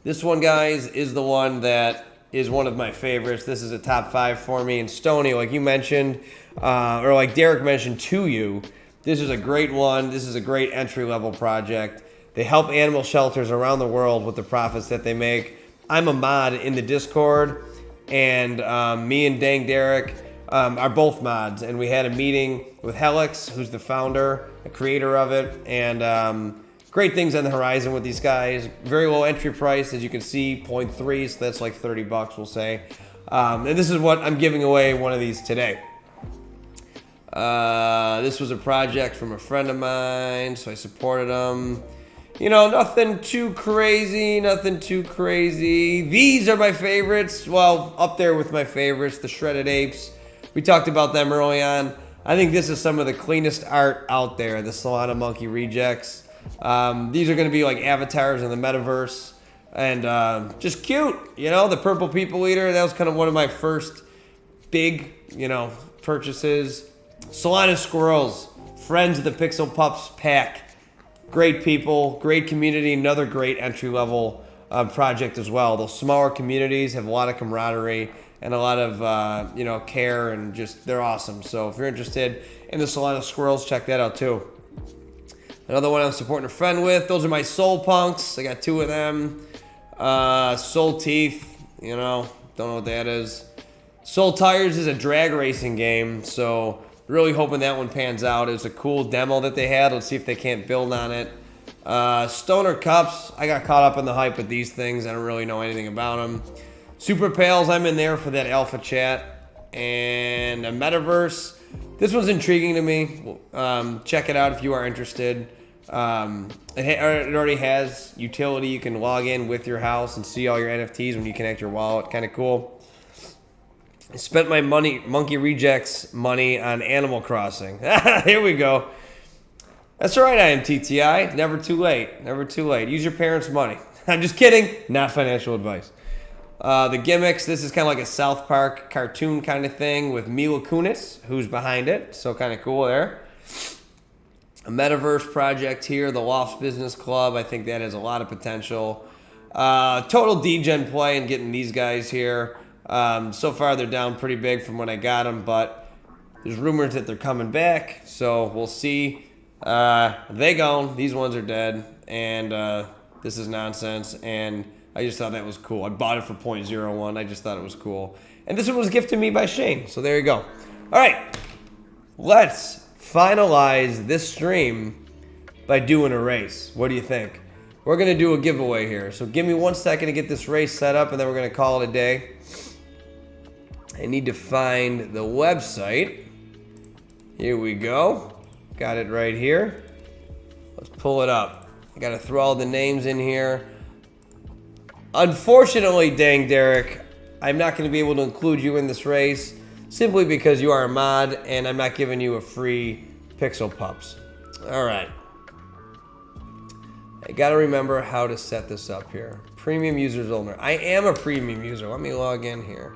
This one, guys, is the one that is one of my favorites. This is a top 5 for me. And Stoney, like you mentioned, or like Derek mentioned to you, this is a great one. This is a great entry-level project. They help animal shelters around the world with the profits that they make. I'm a mod in the Discord, and me and Dang Derek are both mods. And we had a meeting with Helix, who's the founder, the creator of it, and great things on the horizon with these guys. Very low entry price, as you can see, 0.3, so that's like 30 bucks, we'll say. And this is what I'm giving away one of these today. This was a project from a friend of mine, so I supported him. Nothing too crazy, These are my favorites. Well, up there with my favorites, the Shredded Apes. We talked about them early on. I think this is some of the cleanest art out there, the Solana Monkey Rejects. These are going to be like avatars in the metaverse. And just cute, you know, the purple people eater. That was kind of one of my first big, you know, purchases. Solana squirrels, friends of the Pixel Pups pack. Great people, great community, another great entry-level project as well. Those smaller communities have a lot of camaraderie and a lot of, you know, care, and just, they're awesome. So if you're interested in the Solana squirrels, check that out too. Another one I'm supporting a friend with. Those are my Soul Punks. I got 2 of them. Soul Teeth, you know, don't know what that is. Soul Tires is a drag racing game, so really hoping that one pans out. It was a cool demo that they had. Let's see if they can't build on it. Stoner Cups, I got caught up in the hype with these things. I don't really know anything about them. Super Pals, I'm in there for that alpha chat. And a Metaverse. This one's intriguing to me. Check it out if you are interested. It already has utility. You can log in with your house and see all your NFTs when you connect your wallet. Kind of cool. I spent my Monkey Rejects money on Animal Crossing. Here we go. That's all right, I am TTI. Never too late. Never too late. Use your parents' money. I'm just kidding. Not financial advice. The gimmicks, this is kind of like a South Park cartoon kind of thing with Mila Kunis, who's behind it. So kind of cool there. A Metaverse project here, the Lofts Business Club. I think that has a lot of potential. Total degen play and getting these guys here. So far they're down pretty big from when I got them, but there's rumors that they're coming back. So we'll see. They gone. These ones are dead. And this is nonsense. And I just thought that was cool. I bought it for 0.01. I just thought it was cool. And this one was gifted to me by Shane. So there you go. All right. Let's finalize this stream by doing a race. What do you think? We're going to do a giveaway here. So give me 1 second to get this race set up, and then we're going to call it a day. I need to find the website. Here we go. Got it right here. Let's pull it up. I got to throw all the names in here. Unfortunately, dang Derek, I'm not going to be able to include you in this race simply because you are a mod and I'm not giving you a free Pixel Pups. All right. I got to remember how to set this up here. Premium users only. I am a premium user. Let me log in here.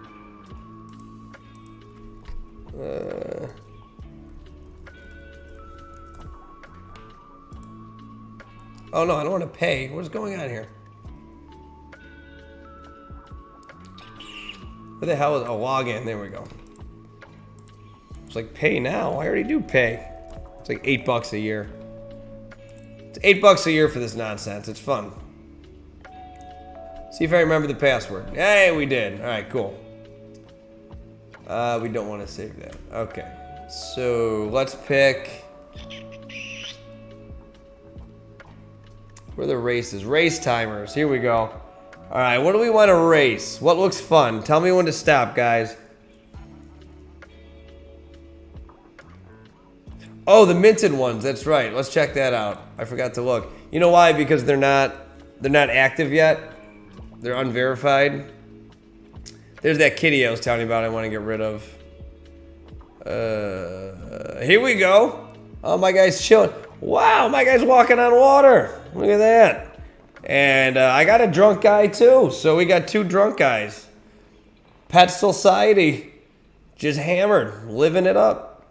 Oh no, I don't want to pay. What's going on here? What the hell is a login? There we go. It's like pay now. I already do pay. It's like $8 a year. It's $8 a year for this nonsense. It's fun. See if I remember the password. Hey, we did. All right, cool. We don't want to save that. Okay. So let's pick. Where are the races? Race timers. Here we go. All right, what do we want to race? What looks fun? Tell me when to stop, guys. Oh, the minted ones. That's right. Let's check that out. I forgot to look. You know why? Because they're not active yet. They're unverified. There's that kitty I was telling you about I want to get rid of. Here we go. Oh, my guy's chilling. Wow, my guy's walking on water. Look at that. And I got a drunk guy too. So we got 2 drunk guys. Pet Solciety. Just hammered. Living it up.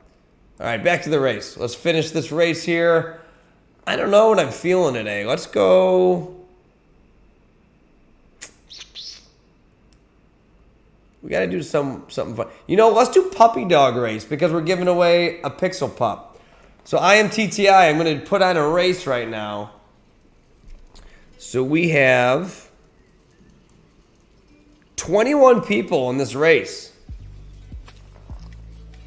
All right, back to the race. Let's finish this race here. I don't know what I'm feeling today. Let's go. We got to do something fun. You know, let's do puppy dog race because we're giving away a Pixel Pup. So I am TTI. I'm going to put on a race right now. So we have 21 people in this race.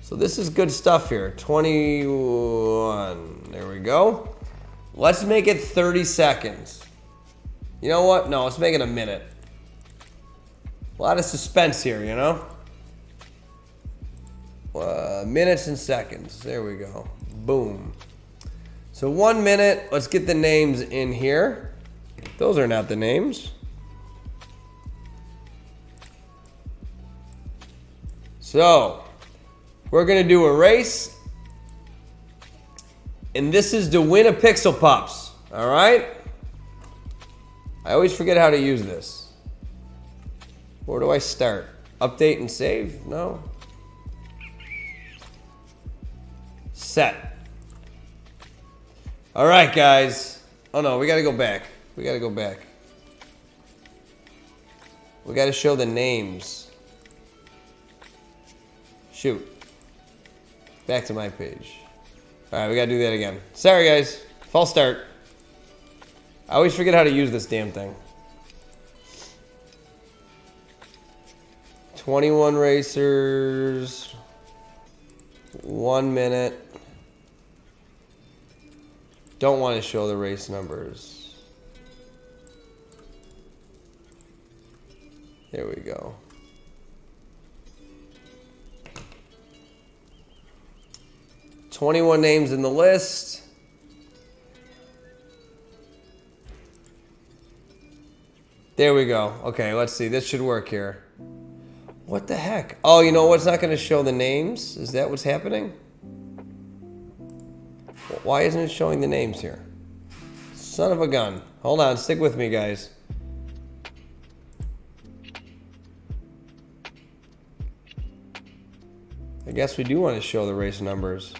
So this is good stuff here. 21. There we go. Let's make it 30 seconds. You know what? No, let's make it a minute. A lot of suspense here, you know? Minutes and seconds. There we go. Boom. So 1 minute. Let's get the names in here. Those are not the names. So, we're going to do a race. And this is to win a Pixel Pups. All right? I always forget how to use this. Where do I start? Update and save? No. Set. All right, guys. Oh no, we gotta go back. We gotta go back. We gotta show the names. Shoot. Back to my page. All right, we gotta do that again. Sorry, guys. False start. I always forget how to use this damn thing. 21 racers. 1 minute. Don't want to show the race numbers. There we go. $21 names in the list. There we go. Okay, let's see. This should work here. What the heck? Oh, you know what's not going to show the names? Is that what's happening? Why isn't it showing the names here? Son of a gun. Hold on. Stick with me, guys. I guess we do want to show the race numbers.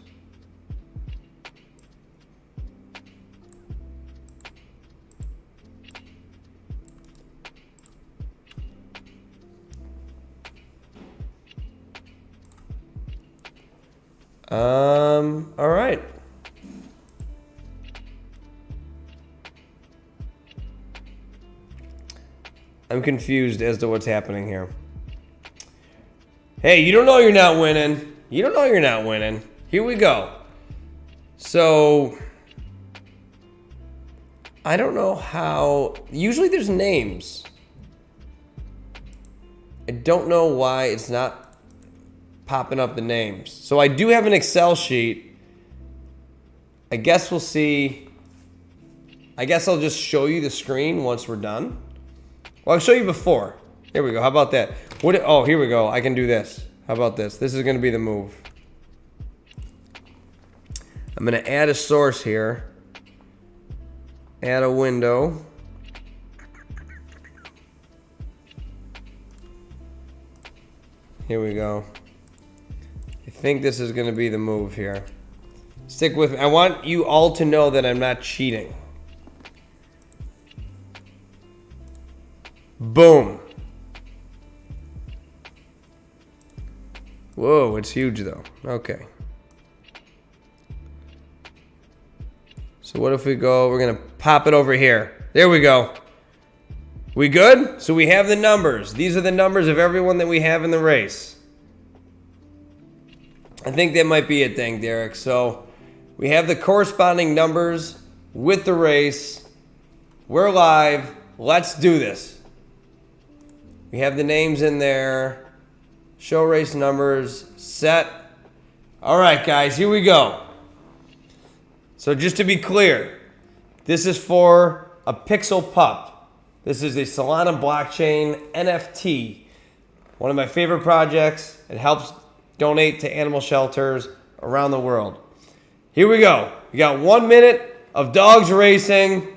All right. I'm confused as to what's happening here. Hey, you don't know you're not winning. You don't know you're not winning. Here we go. So, I don't know how... Usually there's names. I don't know why it's not popping up the names. So I do have an Excel sheet. I guess we'll see. I guess I'll just show you the screen once we're done. Well, I'll show you before. Here we go. How about that? Oh, here we go. I can do this. How about this? This is going to be the move. I'm going to add a source here. Add a window. Here we go. I think this is going to be the move here. Stick with me. I want you all to know that I'm not cheating. Boom. Whoa, it's huge though. Okay. So what if we go, we're going to pop it over here. There we go. We good? So we have the numbers. These are the numbers of everyone that we have in the race. I think that might be it, dang Derek. So we have the corresponding numbers with the race. We're live. Let's do this. We have the names in there. Show race numbers. Set. All right, guys, here we go. So just to be clear, this is for a pixel pup. This is a Solana blockchain NFT. One of my favorite projects. It helps donate to animal shelters around the world. Here we go. We got 1 minute of dogs racing.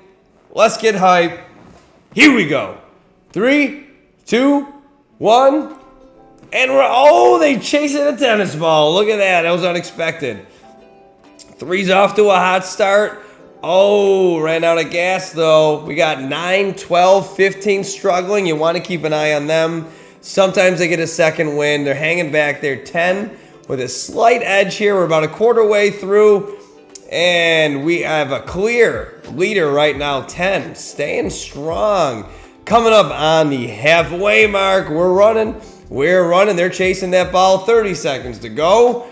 Let's get hype. Here we go. 3, 2, 1. And we're, oh, they chasing a tennis ball. Look at that. That was unexpected. 3's off to a hot start. Oh, ran out of gas though. We got 9, 12, 15 struggling. You want to keep an eye on them. Sometimes they get a second win. They're hanging back there. 10 with a slight edge here. We're about a quarter way through. And we have a clear leader right now. 10 staying strong. Coming up on the halfway mark. We're running. We're running. They're chasing that ball. 30 seconds to go.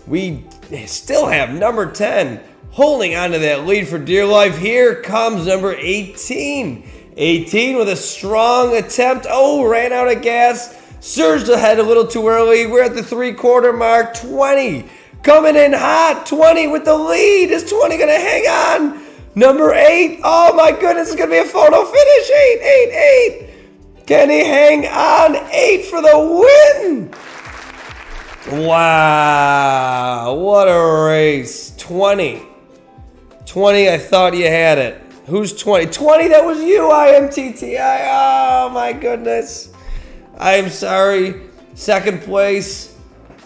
We still have number 10 holding on to that lead for dear life. Here comes number 18. 18 with a strong attempt. Oh, ran out of gas. Surged ahead a little too early. We're at the 3/4 mark. 20 coming in hot. 20 with the lead. Is 20 going to hang on? Number 8. Oh my goodness, it's going to be a photo finish. 8. Can he hang on? 8 for the win. Wow, what a race. 20, I thought you had it. Who's 20? 20, that was you, IMTTI. Oh, my goodness. I am sorry. Second place.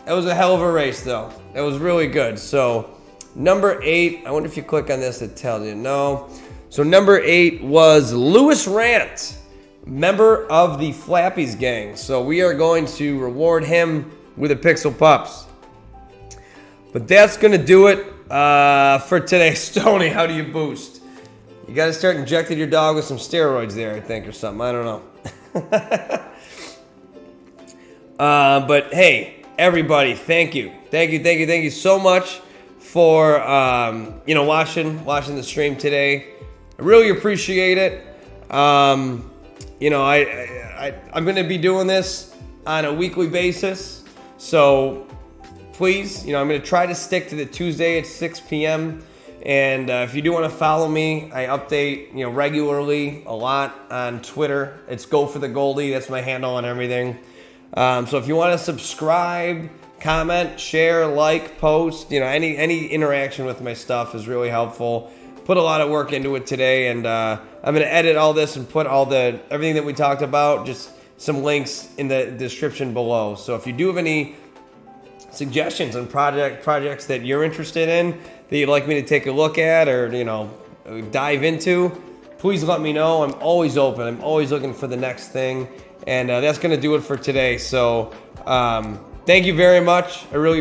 That was a hell of a race, though. That was really good. So, number 8. I wonder if you click on this, it tells you. No. So, number 8 was Lewis Rant, member of the FLAPPYZ gang. So, we are going to reward him with a Pixel Pups. But that's going to do it for today. Stoney, how do you boost? You got to start injecting your dog with some steroids there, I think, or something. I don't know. But hey, everybody, thank you so much for watching the stream today. I really appreciate it. I'm going to be doing this on a weekly basis, so please, I'm going to try to stick to the Tuesday at 6 p.m. And if you do want to follow me, I update regularly a lot on Twitter. It's Go for the Goldie. That's my handle on everything. So if you want to subscribe, comment, share, like, post, any interaction with my stuff is really helpful. Put a lot of work into it today, and I'm going to edit all this and put everything that we talked about, just some links in the description below. So if you do have any suggestions on projects that you're interested in, that you'd like me to take a look at or dive into, please let me know. I'm always open. I'm always looking for the next thing. And that's going to do it for today. So thank you very much. I really